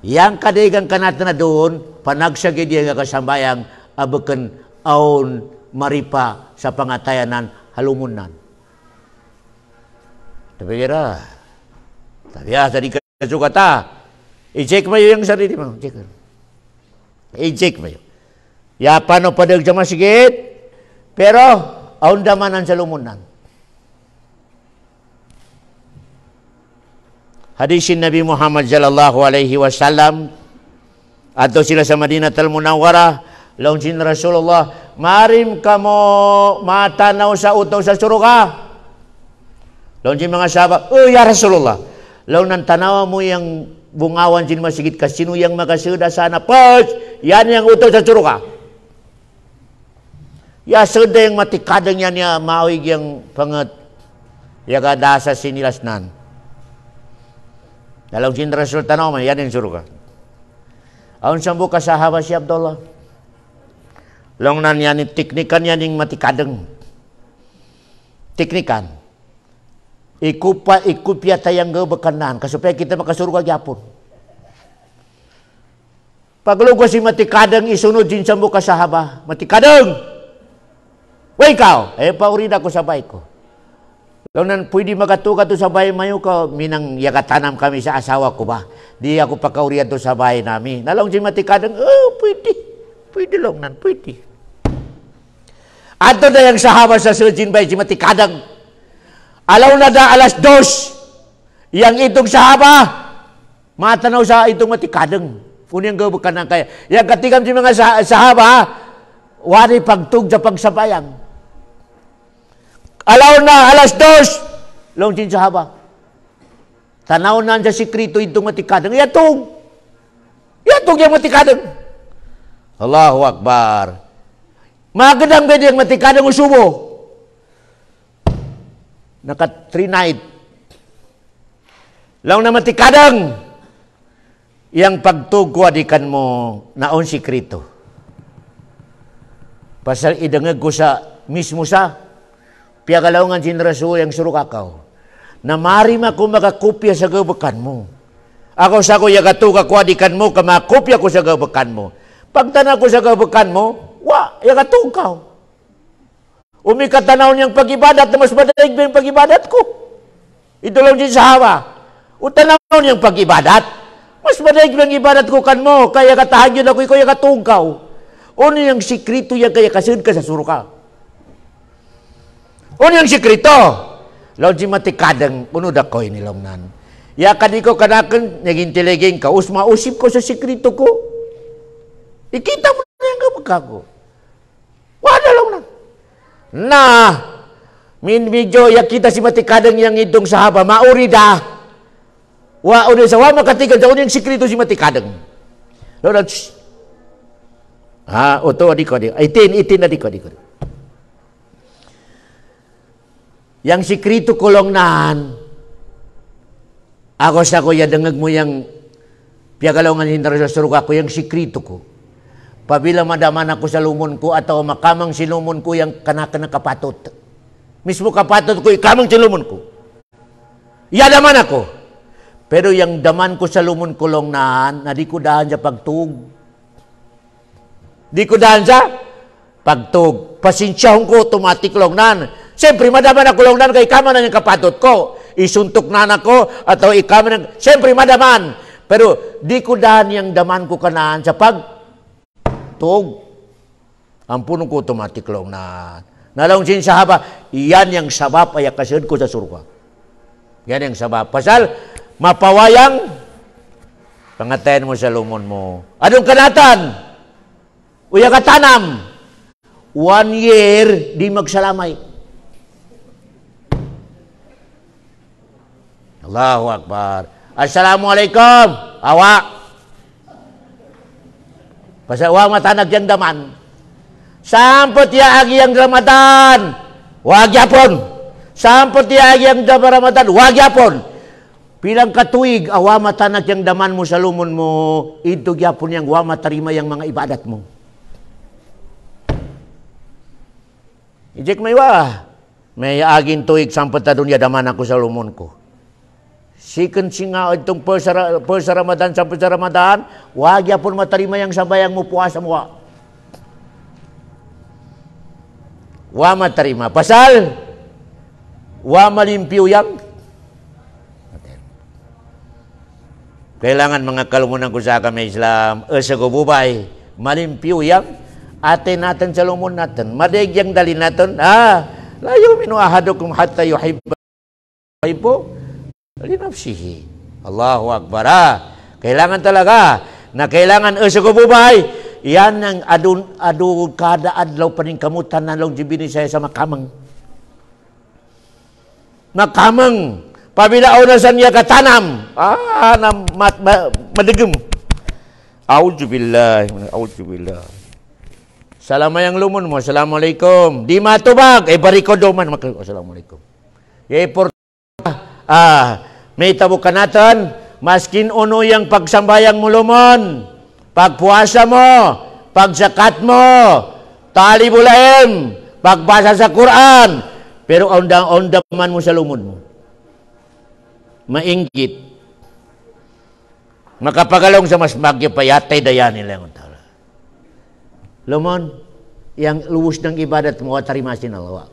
Yang kadigang kanata na doon, panagsagi dia nga kasambayang abaken aun maripa sa pangatayanan halumunan. Tabira. Tadi sukata, i-check mo yung sarili mo. I-check mo yun. Ya, paano padag siya masigit? Pero, aun damanan sa lumunan. Hadisin Nabi Muhammad sallallahu alaihi wasallam, ato sila sa Madinatul Munawwarah, laun sin Rasulullah, marim kamo matanaw sa utaw sa suruga. Laun sin mga sahabat, ya Rasulullah, law nang tanawa mo yung bungawan sin masigit ka, sino yung makasuda sana? Pas, yan yung utaw sa suruga. Ya suda yung matikadang yan niya, maawig yung pangat, yagadasa sinilasnan. Dalam sin Rasul tanaw man, yan yung suruga. Aun sambu ka sahabat si Abdullah. Law nan yan yung teknikan yan yung matikadang. Teknikan. Ikupya tayang gabakanan kasupaya kita makasurga gyapon. Paglugo si matikadang isunod din sa muka sahaba. Matikadang! Way ikaw! Paurida ko sa bay ko. Kung nan pwede magatuka to sa bay mayo ka, minang yakatanam kami sa asawa ko ba? Di ako pakauriyan to sa bay namin. Nalong si matikadang, pwede. Pwede lang nan, pwede. Ato na yung sahaba sa sujin bay si matikadang. Alaw na da alas 2, yang itong sahaba, matanaw sa itong matikadang. Punyang gabukan ng kaya. Yang katigam si mga sahaba, wari pagtug sa pagsabayang. Alaw na alas 2, law sin sahaba. Tanaw na sa sikrito itong matikadang. Yatong yung matikadang. Allahu Akbar. Magandang ganda yung matikadang usubo. Naka 3 night. Lang na matikadang. Yang pagtugwadikan mo naon sikrito. Pasal idangag ko sa mismo sa piyagalawangan sin Rasul yang suruh kakao. Na marima ko makakopya sa gabakan mo. Ako sa ko yagatuga kwadikan mo kamakopya ko sa gabakan mo. Pagtana ko sa gabakan mo, yagatugaw. Umikatanaw niyang pag-ibadat na mas madaig ba yung pag-ibadat ko? Ito lang din sahawa. Utanaw niyang pag-ibadat. Mas madaig ba yung ibadat ko kan mo? Kaya katahan yun ako, kaya katungkaw. Ano yung sikrito yan kaya kasun ka sa suruka? Ano yung sikrito? Laon si matikadang unod ako'y nilongnan. Ya kaniko kanakan, naging tiliging ka, mausip ko sa sikrito ko. Ikita mo na yung kapag ko. Wala lang na. Medyo kita si matikadang yang itong sahaba, mauri dah. Wa makatigal sa uning sikrito si matikadang. Lord, oto adiko. 18 adiko. Yang sikrito kulong nahan, ako sa kuya dangag mo yang piagalongan hindra sa suruga ko, yang sikrito ko. Pabila madaman ako sa lumon ko atau makamang silumon ko yang kanaka kapatot. Mismo kapatot ko, ikamang silumon ko. Yadaman ako. Pero yang daman ko sa lumon ko long naan, na di ko dahan sa pagtug. Di ko dahan sa pagtug. Pasinsyahon ko, automatic long naan. Siyempre, madaman ako long naan, kay ikaman na yung kapatot ko. Isuntok na ako, atau ikaman na, siyempre, madaman. Pero, di ko dahan yung daman ko kanaan sa pagtug. Ampunon ko, automatic long naan. Nalong sin sahaba, iyan yung sabab ay kasunod ko sa surga. Yan yung sabab. Pasal, mapawayang, pangatayan mo sa lumon mo. Anong kanatan? Uya katanam. 1 year, di magsalamay. Allahu Akbar. Assalamualaikum. Awa. Pasal wa matanag yang daman. Sampot ya agi yang Ramadan. Wag yapon. Sampai tiagyang da Ramadan, wag yapon. Pilang katuig, awa matanat yang daman mo sa lumon mo, ito yapon yang wama tarima yang mga ibadat mo. Ijek may may agin tuig sampai ta dunya daman ako sa lumon ko. Siken singa itong sa Ramadan sampai sa Ramadan, wag yapon matarima yang sambayang mo puasa mo. Wa matarima. Pasal, wa malimpyo yang. Kailangan mga kalumunan ko sa kami Islam, sa gububay, malimpyo yang ate natin sa lumun natin. Madig yang dali natin, layo minuahadukum hatta yuhibba linafsihi. Allahu Akbar. Kailangan talaga na kailangan sa gububay, yan ang adu kada adlaw paning kamutan na long jibini saya sa makamang. Makamang. Pabila na sa niya katanam, madegem. Auzubillah. Salamayang lumun mo, assalamualaikum. Di matubag, barikodoman. Assalamualaikum. May tabukan natin, maskin uno yung pagsambayang mo lumon, pagpuasa mo, pagzakat mo, tali bulaim, pagbasa sa Quran, pero ondaman mo sa lumon mo. Maingkit. Makapagalong sa mas bagyo payatay dayan nila yung tala. Lumon, yang luwus ng ibadat mo, watarimasin Allah.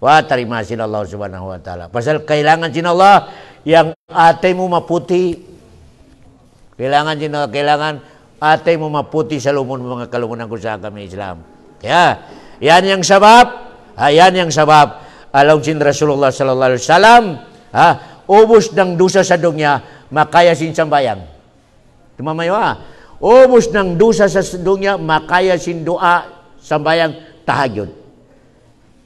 Watarimasin Allah subhanahu wa ta'ala. Pasal kailangan sin Allah, yang ate mo maputi. Kailangan ate mo maputi sa lumon mga kalumunan ko sa kami Islam. Kaya, yan yung sabab. Alam sin Rasulullah sallallahu alaihi wasallam, ubos ng dusa sa dunya, makaya sin sambayang. Tumamayo ubos ng dusa sa dunya, makaya sin doa, sambayang tahajud.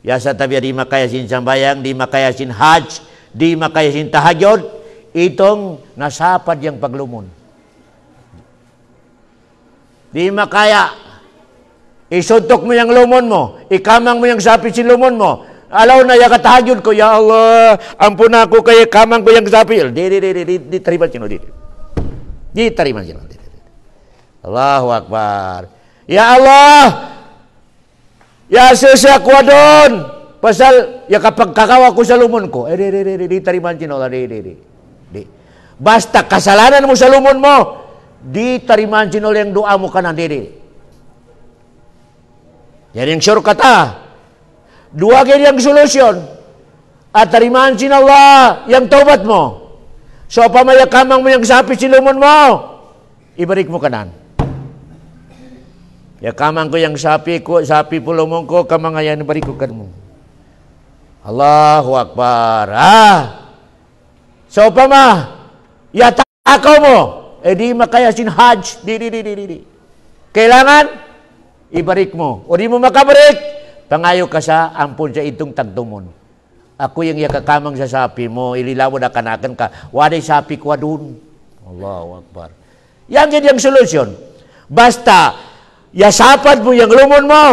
Ya sa tabi di makaya sin sambayang, di makaya sin hajj, di makaya sin tahajud, itong nasapad yung paglumon. Di makaya, isuntok mo yung lumon mo, ikamang mo yung sapit sin lumon mo, alaw na ya katahajud ko, ya Allah, ampun ako kaya kamang ko yang sapil. Di terima sino di. Di terima sino. Allahu Akbar. Ya Allah, ya sesa ko doon. Pasal ya kapag kakawa ko sa lumon ko, di terima sino Allah. Di. Basta kasalanan mo sa lumon mo, di terima sino yang doa mo kanan di. Yan yung sure kata. Dua yang solusyon at tarimaan sin Allah yang taubat mo. So pamaya kamang mo yang sapi silumon mo, ibalik mo kanan. Ya kamang ko yang sapi pulumon ko, kamang ayan ibalik ko kan mo. Allahu Akbar. So ya takaw mo, di makaya sin hajj, di. Kailangan ibalik mo. O di mo makabalik, pangayo ka sa ampun sa itong tagtumon. Ako yung yakakamang sa sapi mo, ililawan na kanakan ka, waday sapi ko doon. Allahu Akbar. Yan yung solusyon. Basta, yasapad mo yung lumon mo,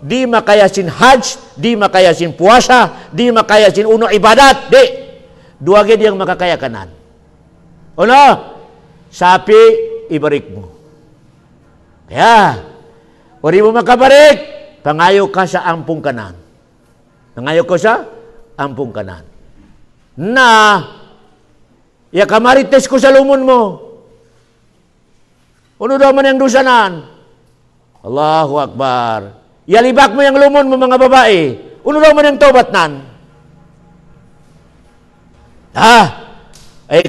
di makayasin hajj, di makayasin puasa, di makayasin uno ibadat, di. Dua gid yung makakaya kanan. Ano? Sapi, ibarik mo. Kaya, ori mo makabalik, pangayo ka sa ampung kanan. Pangayo ka sa ampung kanan. Na, ya kamarites ko sa lumon mo. Ano daw man yung dusanan? Allahu Akbar. Yalibak mo yung lumon mo mga babae. Ano daw man yung tobat nan?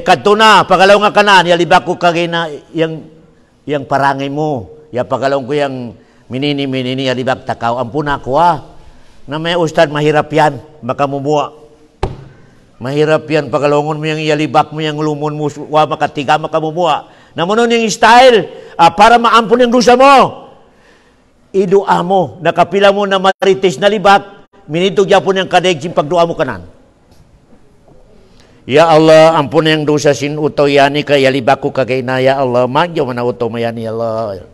Kadto na, pagalaw nga kanan, yalibak ko kagay na yung parangay mo. Ya pagalaw ko yung minini, yalibak takaw. Ampun ako na may ustad, mahirap yan, makamumuha. Mahirap yan, pagalongon mo yung yalibak mo yung lumon mo, makatiga, makamumuha. Namunon yung style, para maampun yung dusa mo. Idua mo, nakapila mo na marites na libak, minitog yapon yung kadeg, pagdua mo kanan. Ya Allah, ampun yung dosa sin utaw yani kaya libak ko kagay na, ya Allah, magyo man na utaw mayani, ya Allah.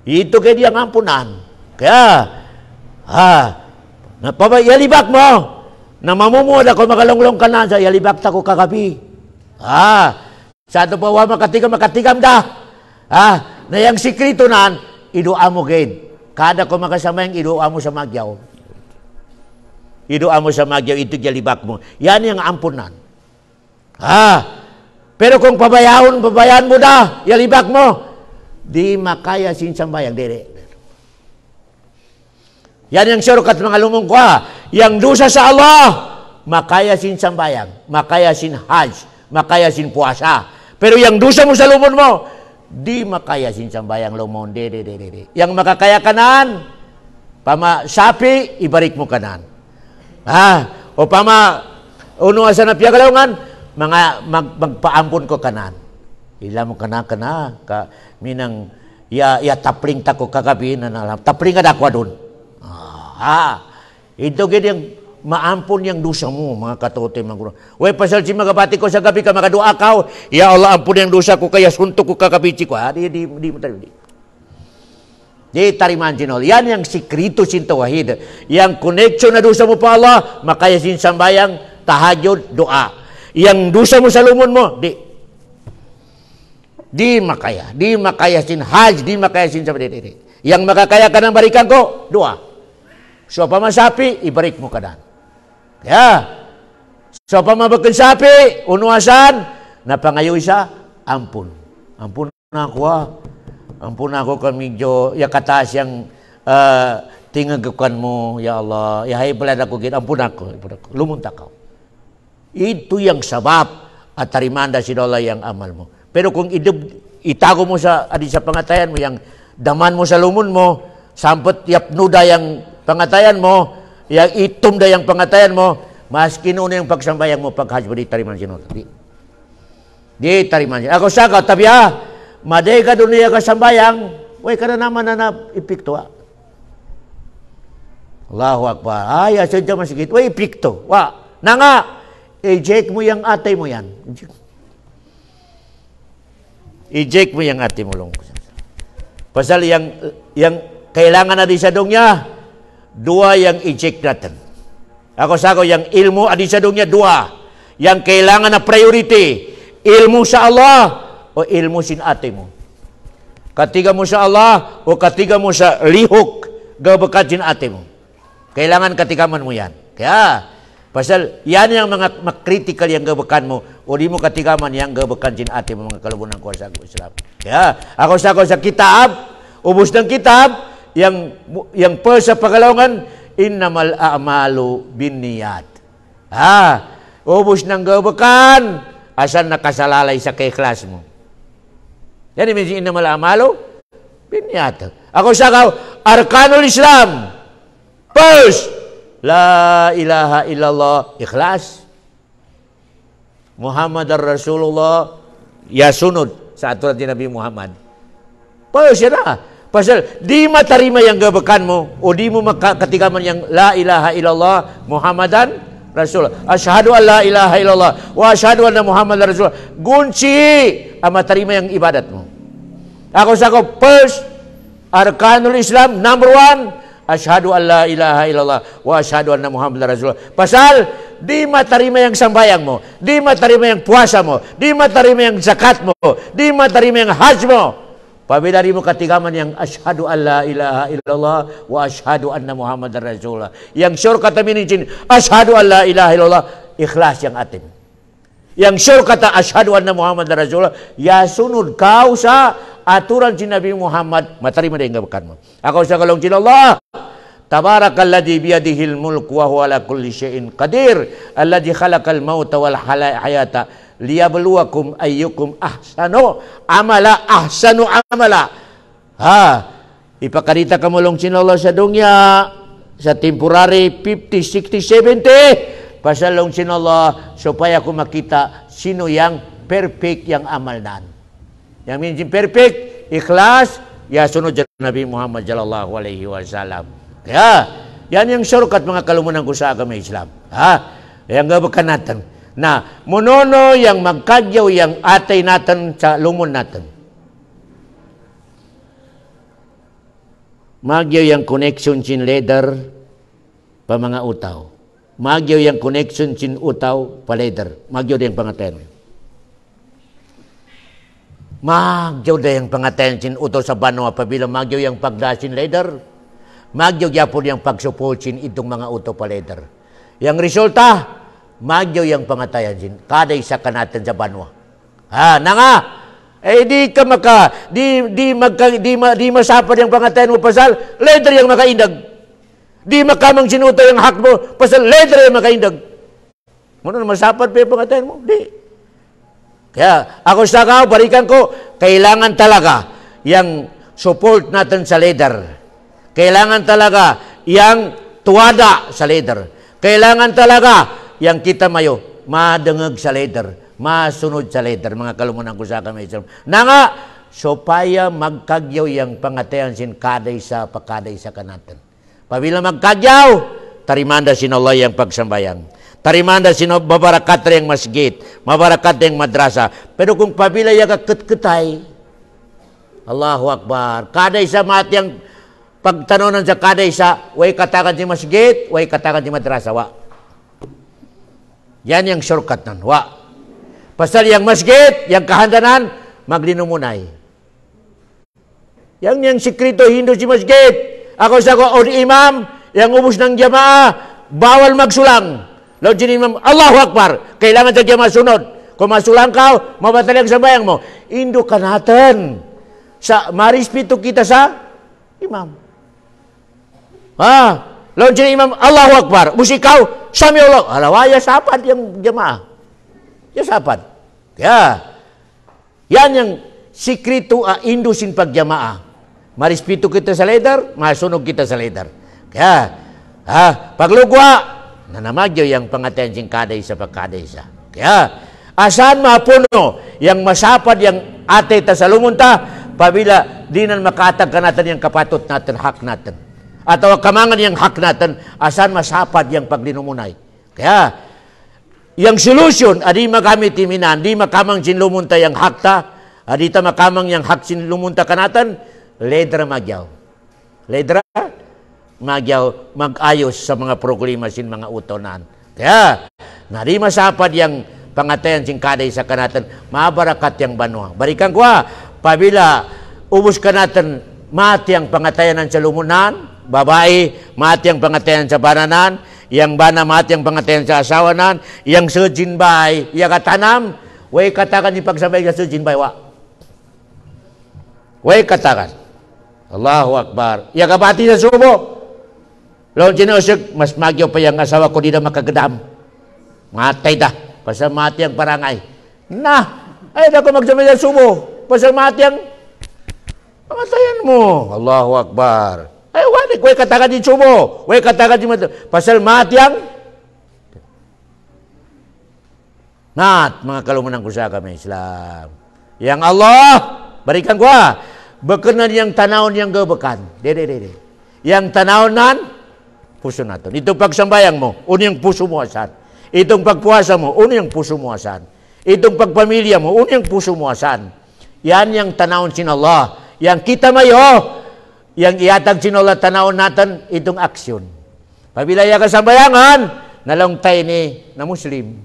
Ito kaya diyang ampunan. Kaya, yalibak mo, Na mamumuod ako makalonglong kanan sa yalibak ta ko kagabi. Sa ato pa wa makatigam da. Na yang sikrito nan, idua mo gid. Kada ko makasama yung idua mo sa magyaw. Idua mo sa magyaw, ito yalibak mo. Yan yung ampunan. Pero kung pabayaan mo da, yalibak mo, di makaya sinsambayang diri. Yan yung surukat mga lumong ko. Yang dusa sa Allah, makaya sinsambayang, makaya sin hajj, makaya sin puasa. Pero yang dusa mo sa lumon mo, di makaya sinsambayang lumon. Yang makakaya kanan, pama sapi, ibarik mo kanan. O pama, uno asa na piyagalaungan, magpaampun ko kanan. Ila mo kana, minang, tapling ta ko kagabi, tapling ka ako doon. Ito gid yung maampun yung dusa mo, mga katote, mga guro. Uy, pasal si magabati ko sa gabi ka, makadua ka, ya Allah, ampun yung dusa ko, kaya suntok ko kakabici ko. Di mo tayo. Di tariman sinol. Yan yung sikrito sin tawhid. Yang connection na dusa mo pa Allah, makaya sin sambayang, tahajud, doa. Yang dusa mo sa lumon mo, di makaya. Di makaya sin hajj, di makaya sin sambayang. Yang makakaya ka ng barikan ko, doa. So, pamasapi, ibarik mo kanan. So, pamabagkan sapi, unuasan, napangayoy sa ampun. Ampun na ako Ampun na ako medyo yakataas yung tingagakan mo, ya Allah. Yahay pala na ko, ampun ako. Lumunta ka. Ito yung sabab at tarimanda si Allah yung amal mo. Pero kung itago mo sa pangatayan mo, yung daman mo sa lumon mo, sampot yapnuda yung pangatayan mo, yung itumda yung pangatayan mo, mas kinuna yung pagsambayang mo pag-hajj mo, di tariman sinunod. Di tariman sinunod. Ako sa ka, tabi maday ka doon niya kasambayang, way ka na naman na ipikto. Allahu Akbar. Asadya masigit. Way ipikto. Na nga, i-jake mo yung atay mo yan. I-jake mo yung atay mo lang. Pasal yung kailangan na di sa dong niya, dua yang i-check natin. Ako yung ilmu adi sa dunya, dua. Yang kailangan na priority, ilmu sa Allah o ilmu sin ate mo. Katiga mo sa Allah o katiga mo sa lihok gabakat sin ate mo. Kailangan katigaman mo yan. Kaya, pasal yan yung mga critical yung gabakan mo o di mo katigaman yung gabakan sin ate mo, mga kalubunan ko sa Islam. Kaya, ako sa kitab, ubos ng kitab, yang sa pagalawangan, innamal a'malu binniyat. Ubos ng gabakan, asan nakasalalay sa keklas mo. Yan yung innamal a'malu binniyat. Ako arkanul Islam. First, la ilaha illallah, ikhlas. Muhammad Rasulullah, ya sunod sa aturan ni Nabi Muhammad. First, yan na. Pasal di matarima yang gabakan mo o di mo makatigaman yang la ilaha illallah Muhammadan Rasulullah. Asyhadu an la ilaha illallah wa asyhadu anna Muhammadan Rasulullah. Gunci ang matarima yang ibadat mo. Ako first arkanul Islam, number 1, asyhadu an la ilaha illallah wa asyhadu anna Muhammadan Rasulullah. Pasal di matarima yang sambayang mo, di matarima yang puasa mo, di matarima yang zakat mo, di matarima yang hajj mo. Pabila mo katigaman yang asyhadu an la ilaha illallah wa asyhadu anna Muhammadar Rasulullah. Yang sure kata minincin asyhadu an la ilaha illallah, ikhlas yang atin. Yang sure kata asyhadu anna Muhammadar Rasulullah, ya sunod kau sa aturan si Nabi Muhammad, matarima din gabakan mo. Ako sa kalong sin Allah, tabarakalladzi biyadihil mulku wa huwa ala kulli syai'in qadir, alladzi khalaqal mauta wal hayata liyabluwakum ayyukum ahsanu amala. Ipakarita kamulong sin Allah sa dunya sa temporary 50, 60, 70 pasalong sin Allah supaya ko makita sino yang perfect yang amal nan. Yang minjin perfect, ikhlas, ya sunod Nabi Muhammad sallallahu alaihi wasallam. Ya, yan yung shortcut mga kalumunan ko sa agama Islam. Yang gabakan natin. Na monono yang magkagyaw yang atay natin sa lumon natin. Magyaw yang connection sin leader pa mga utaw. Magyo yang connection sin utaw paleder. Magyo yang pangatayan. Magyo yang pangatayan sin utaw sa banwa pabila magyo yang pagdasin leder. Magyo gyapon yang pagsupol sin itong mga utaw paleder. Yang resulta, magyo yang pangatayan sin kada isa ka natin sa banwa. Nga. Di masapad yung pangatayan mo pasal leder yang makaindag. Di makamang sinuto yung hak mo, pasal letra yung makaindag. Muna masapad pa yung pangatayan mo? Di. Kaya, ako sa kao, barikan ko, kailangan talaga yung support natin sa leader. Kailangan talaga yung tuwada sa leader. Kailangan talaga yung kita mayo, madengag sa leader, masunod sa leader, mga kalumunan ko sa kami. Nga, supaya magkagyaw yung pangatayan sin kaday sa pakaday sa kanatan. Pabila magkagyaw, tarimanda sin Allah yang pagsambayang. Tarimanda sin mabarakat yang masjid, mabarakat yang madrasah. Pero kung pabila yang kakit-kitay, Allahu Akbar, kaday sa mati yang pagtanonan sa kaday sa, way katakan si masjid, way katakan si madrasah, wa. Yan yung shortcut nan, wa. Pasal yang masjid, yang kahandanan, maglinumunay. Yang sikrito Hindu si masjid. Ako sa ko, o imam, yang ubos ng jamaah, bawal magsulang. Laut si imam, Allahu Akbar, kailangan sa jamaah sunod. Kung masulang ka, mabatalang sa bayang mo. Indo ka natin. Marispito kita sa imam. Laut si imam, Allahu Akbar, musikaw, Sami Allah. Alawaya, sapat yung jamaah. Ya sapat. Kaya, yan yung sikrito Indo sin pagjamaah. Marispito kita sa leader, masunog kita sa leader. Kaya, paglugwa, nanamagyo yung pangatayan sing kaday sa pagkaday sa. Kaya, asan mapuno, yung masapad yung ate ta sa lumunta, pabila di na makatag ka natin yung kapatot natin, hak natin. Atau kamangan yung hak natin, asan masapad yung paglinumunay. Kaya, yung solution, adi magamit timinan, di makamang sinlumunta yung hak ta, adi ta makamang yung hak sinlumunta ka natin, ledra magyaw. Ledra magyaw, mag-ayos sa mga problema sin mga utonan. Kaya, nari masapad yung pangatayan sing kaday sa kanatan, mabarakat yung banwa. Barikan ko pabila ubos ka natin mati ang pangatayan sa lumunan, babae, mati ang pangatayan sa bananan, yang bana mati ang pangatayan sa asawanan, yang sejinbay, yang katanam, way katakan yung pagsabay ka sejinbay, wa. Way katakan. Allahu Akbar. Yang kabati sa subo. Lawan sinusik, mas magyo pa yung asawa ko di na makagedam. Matay da. Pasal mati ang parangay. Ay na ko magsabay sa subo. Pasal mati ang pangatayan mo. Allahu Akbar. Ay, wanik, way katakan di subo. Way katakan di mati. Pasal mati ang mga kalumunan ko sa kami Islam. Yang Allah, barikan ko bekenan yang tanawon yang gebekan. Yang tanawon puso natin. Itong pagsambayang mo, yung puso mo asan. Itong pagpuasa mo, yung puso mo asan. Itong pagpamilya mo, yung puso mo asan. Yan yung tanawon sin Allah. Yang kita mayo, yang iatag sin Allah tanawon natin, itong aksyon. Pabila yung kasambayangan, nalangtay ni na Muslim.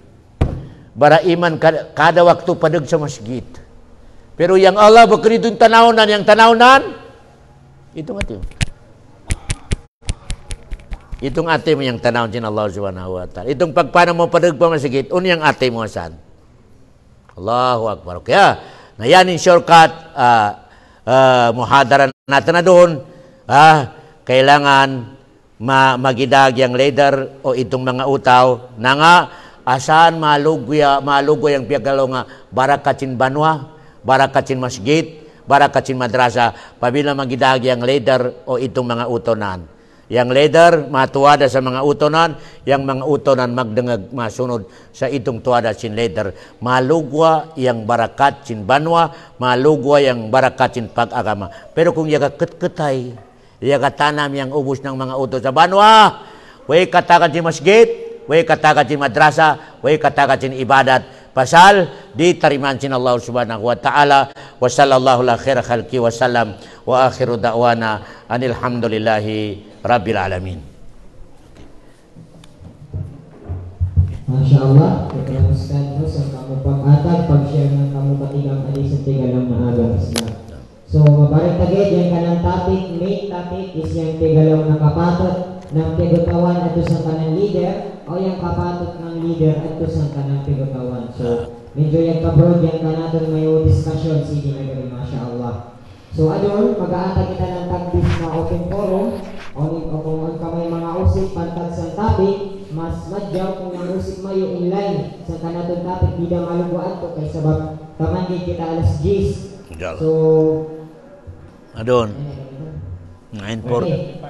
Bara iman kada waktu padag sa masjid. Pero yang Allah bekerja itu yang tanahunan, itong ati. Itong ati mo yang tanahun sin Allah Subhanahu wa Ta'ala. Itong pagpana mo padag pa masigit, yang ati mo asan. Allahu Akbar. Kaya, na yan in shortcut, muhadaran natin na doon, kailangan magidag yang leader o itong mga utaw, na nga, asan malugoy ang piyagalo nga, barakatin banwa, barakatin masjid, barakatin madrasa, pabila magidagi ang leader o itong mga utonan. Yang leader matuwada sa mga utonan, yang mga utonan magdengag masunod sa itong tuwada sin leader. Malugwa yang barakat sin banwa, malugwa yang barakat sin pag-agama. Pero kung yaga ketketay, yaga tanam yang ubos ng mga utos sa banwa, way katakan sin masjid, way katakan sin madrasa, way katakan sin ibadat, pasal ditariman sin Allah Subhanahu wa Ta'ala. Wa sallallahu la khaira khalqi wa sallam wa akhiru da'wana anil hamdulillahi rabbil alamin. Masya Allah, keteruskan terus ang kamu pag-atag, pag-share ng kamu katigang adi sa tigalang na agang Islam. So, mabarik tagit, yung kanang topic, main topic is yung tigalang nakapatot ng pigutawan at sa kanang leader o yung kapatot ng leader at sa kanang pigutawan. So, medyo yung kabrod yung kanaton may discussion si Ginagari, Masya Allah. So, adon, mag-aatag kita ng tagdis na open forum o kung kamay mga usip, pantag sa topic, mas madyaw kung ang usip mayo inline sa kanatong topic bida malugwaan to kay sabab tamandi kita alas 10. So adon 9:40.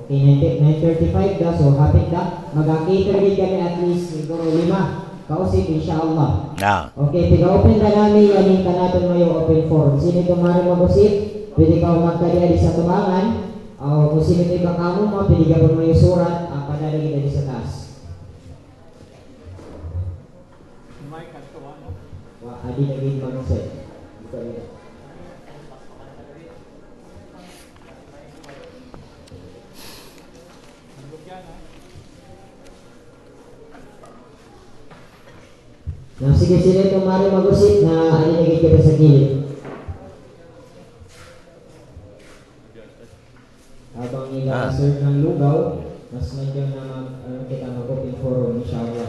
Okay, 9:35 da, so hapit da mag-cater din kami at least siguro 5 kausip inshallah. Okay, tiga-open na namin yung kanatong mayo open forum. Sino tumari mag-usip, pwede ka magkadiya di sa tubangan. Kung sino ito ibang kamo mo, pwede ka po may surat, padalagin na sa taas. Adi naging mag-set. Sige sila itong mari mag-usip na adi naging kita sa gilid. Habang nila-serve ng lugaw, mas medyo na kita mag-open forum, inshallah.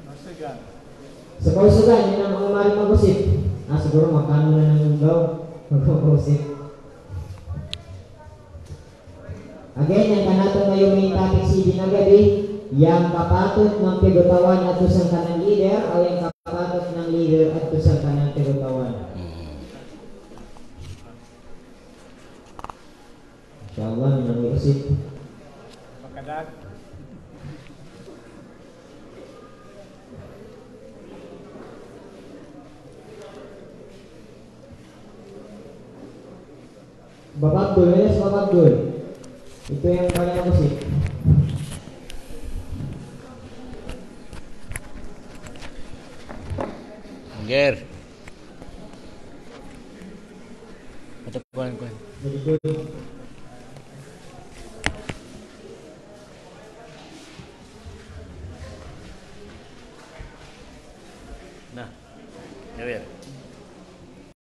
Masugan. Sa pausugan, yun ang mga maring mag-usip. Siguro makano na ng lugaw, mag-usip. Again, yung kanatong na yung main topic si Ginagabi, yang kapatot ng pigutawan at sa kanang leader o yang kapatot ng leader at sa kanang pigutawan. Inshallah, minang usip. Pagkadag. Bababdul, yes, bababdul. Ito yung kanyang usip. Ger. Ito kuan. Very good.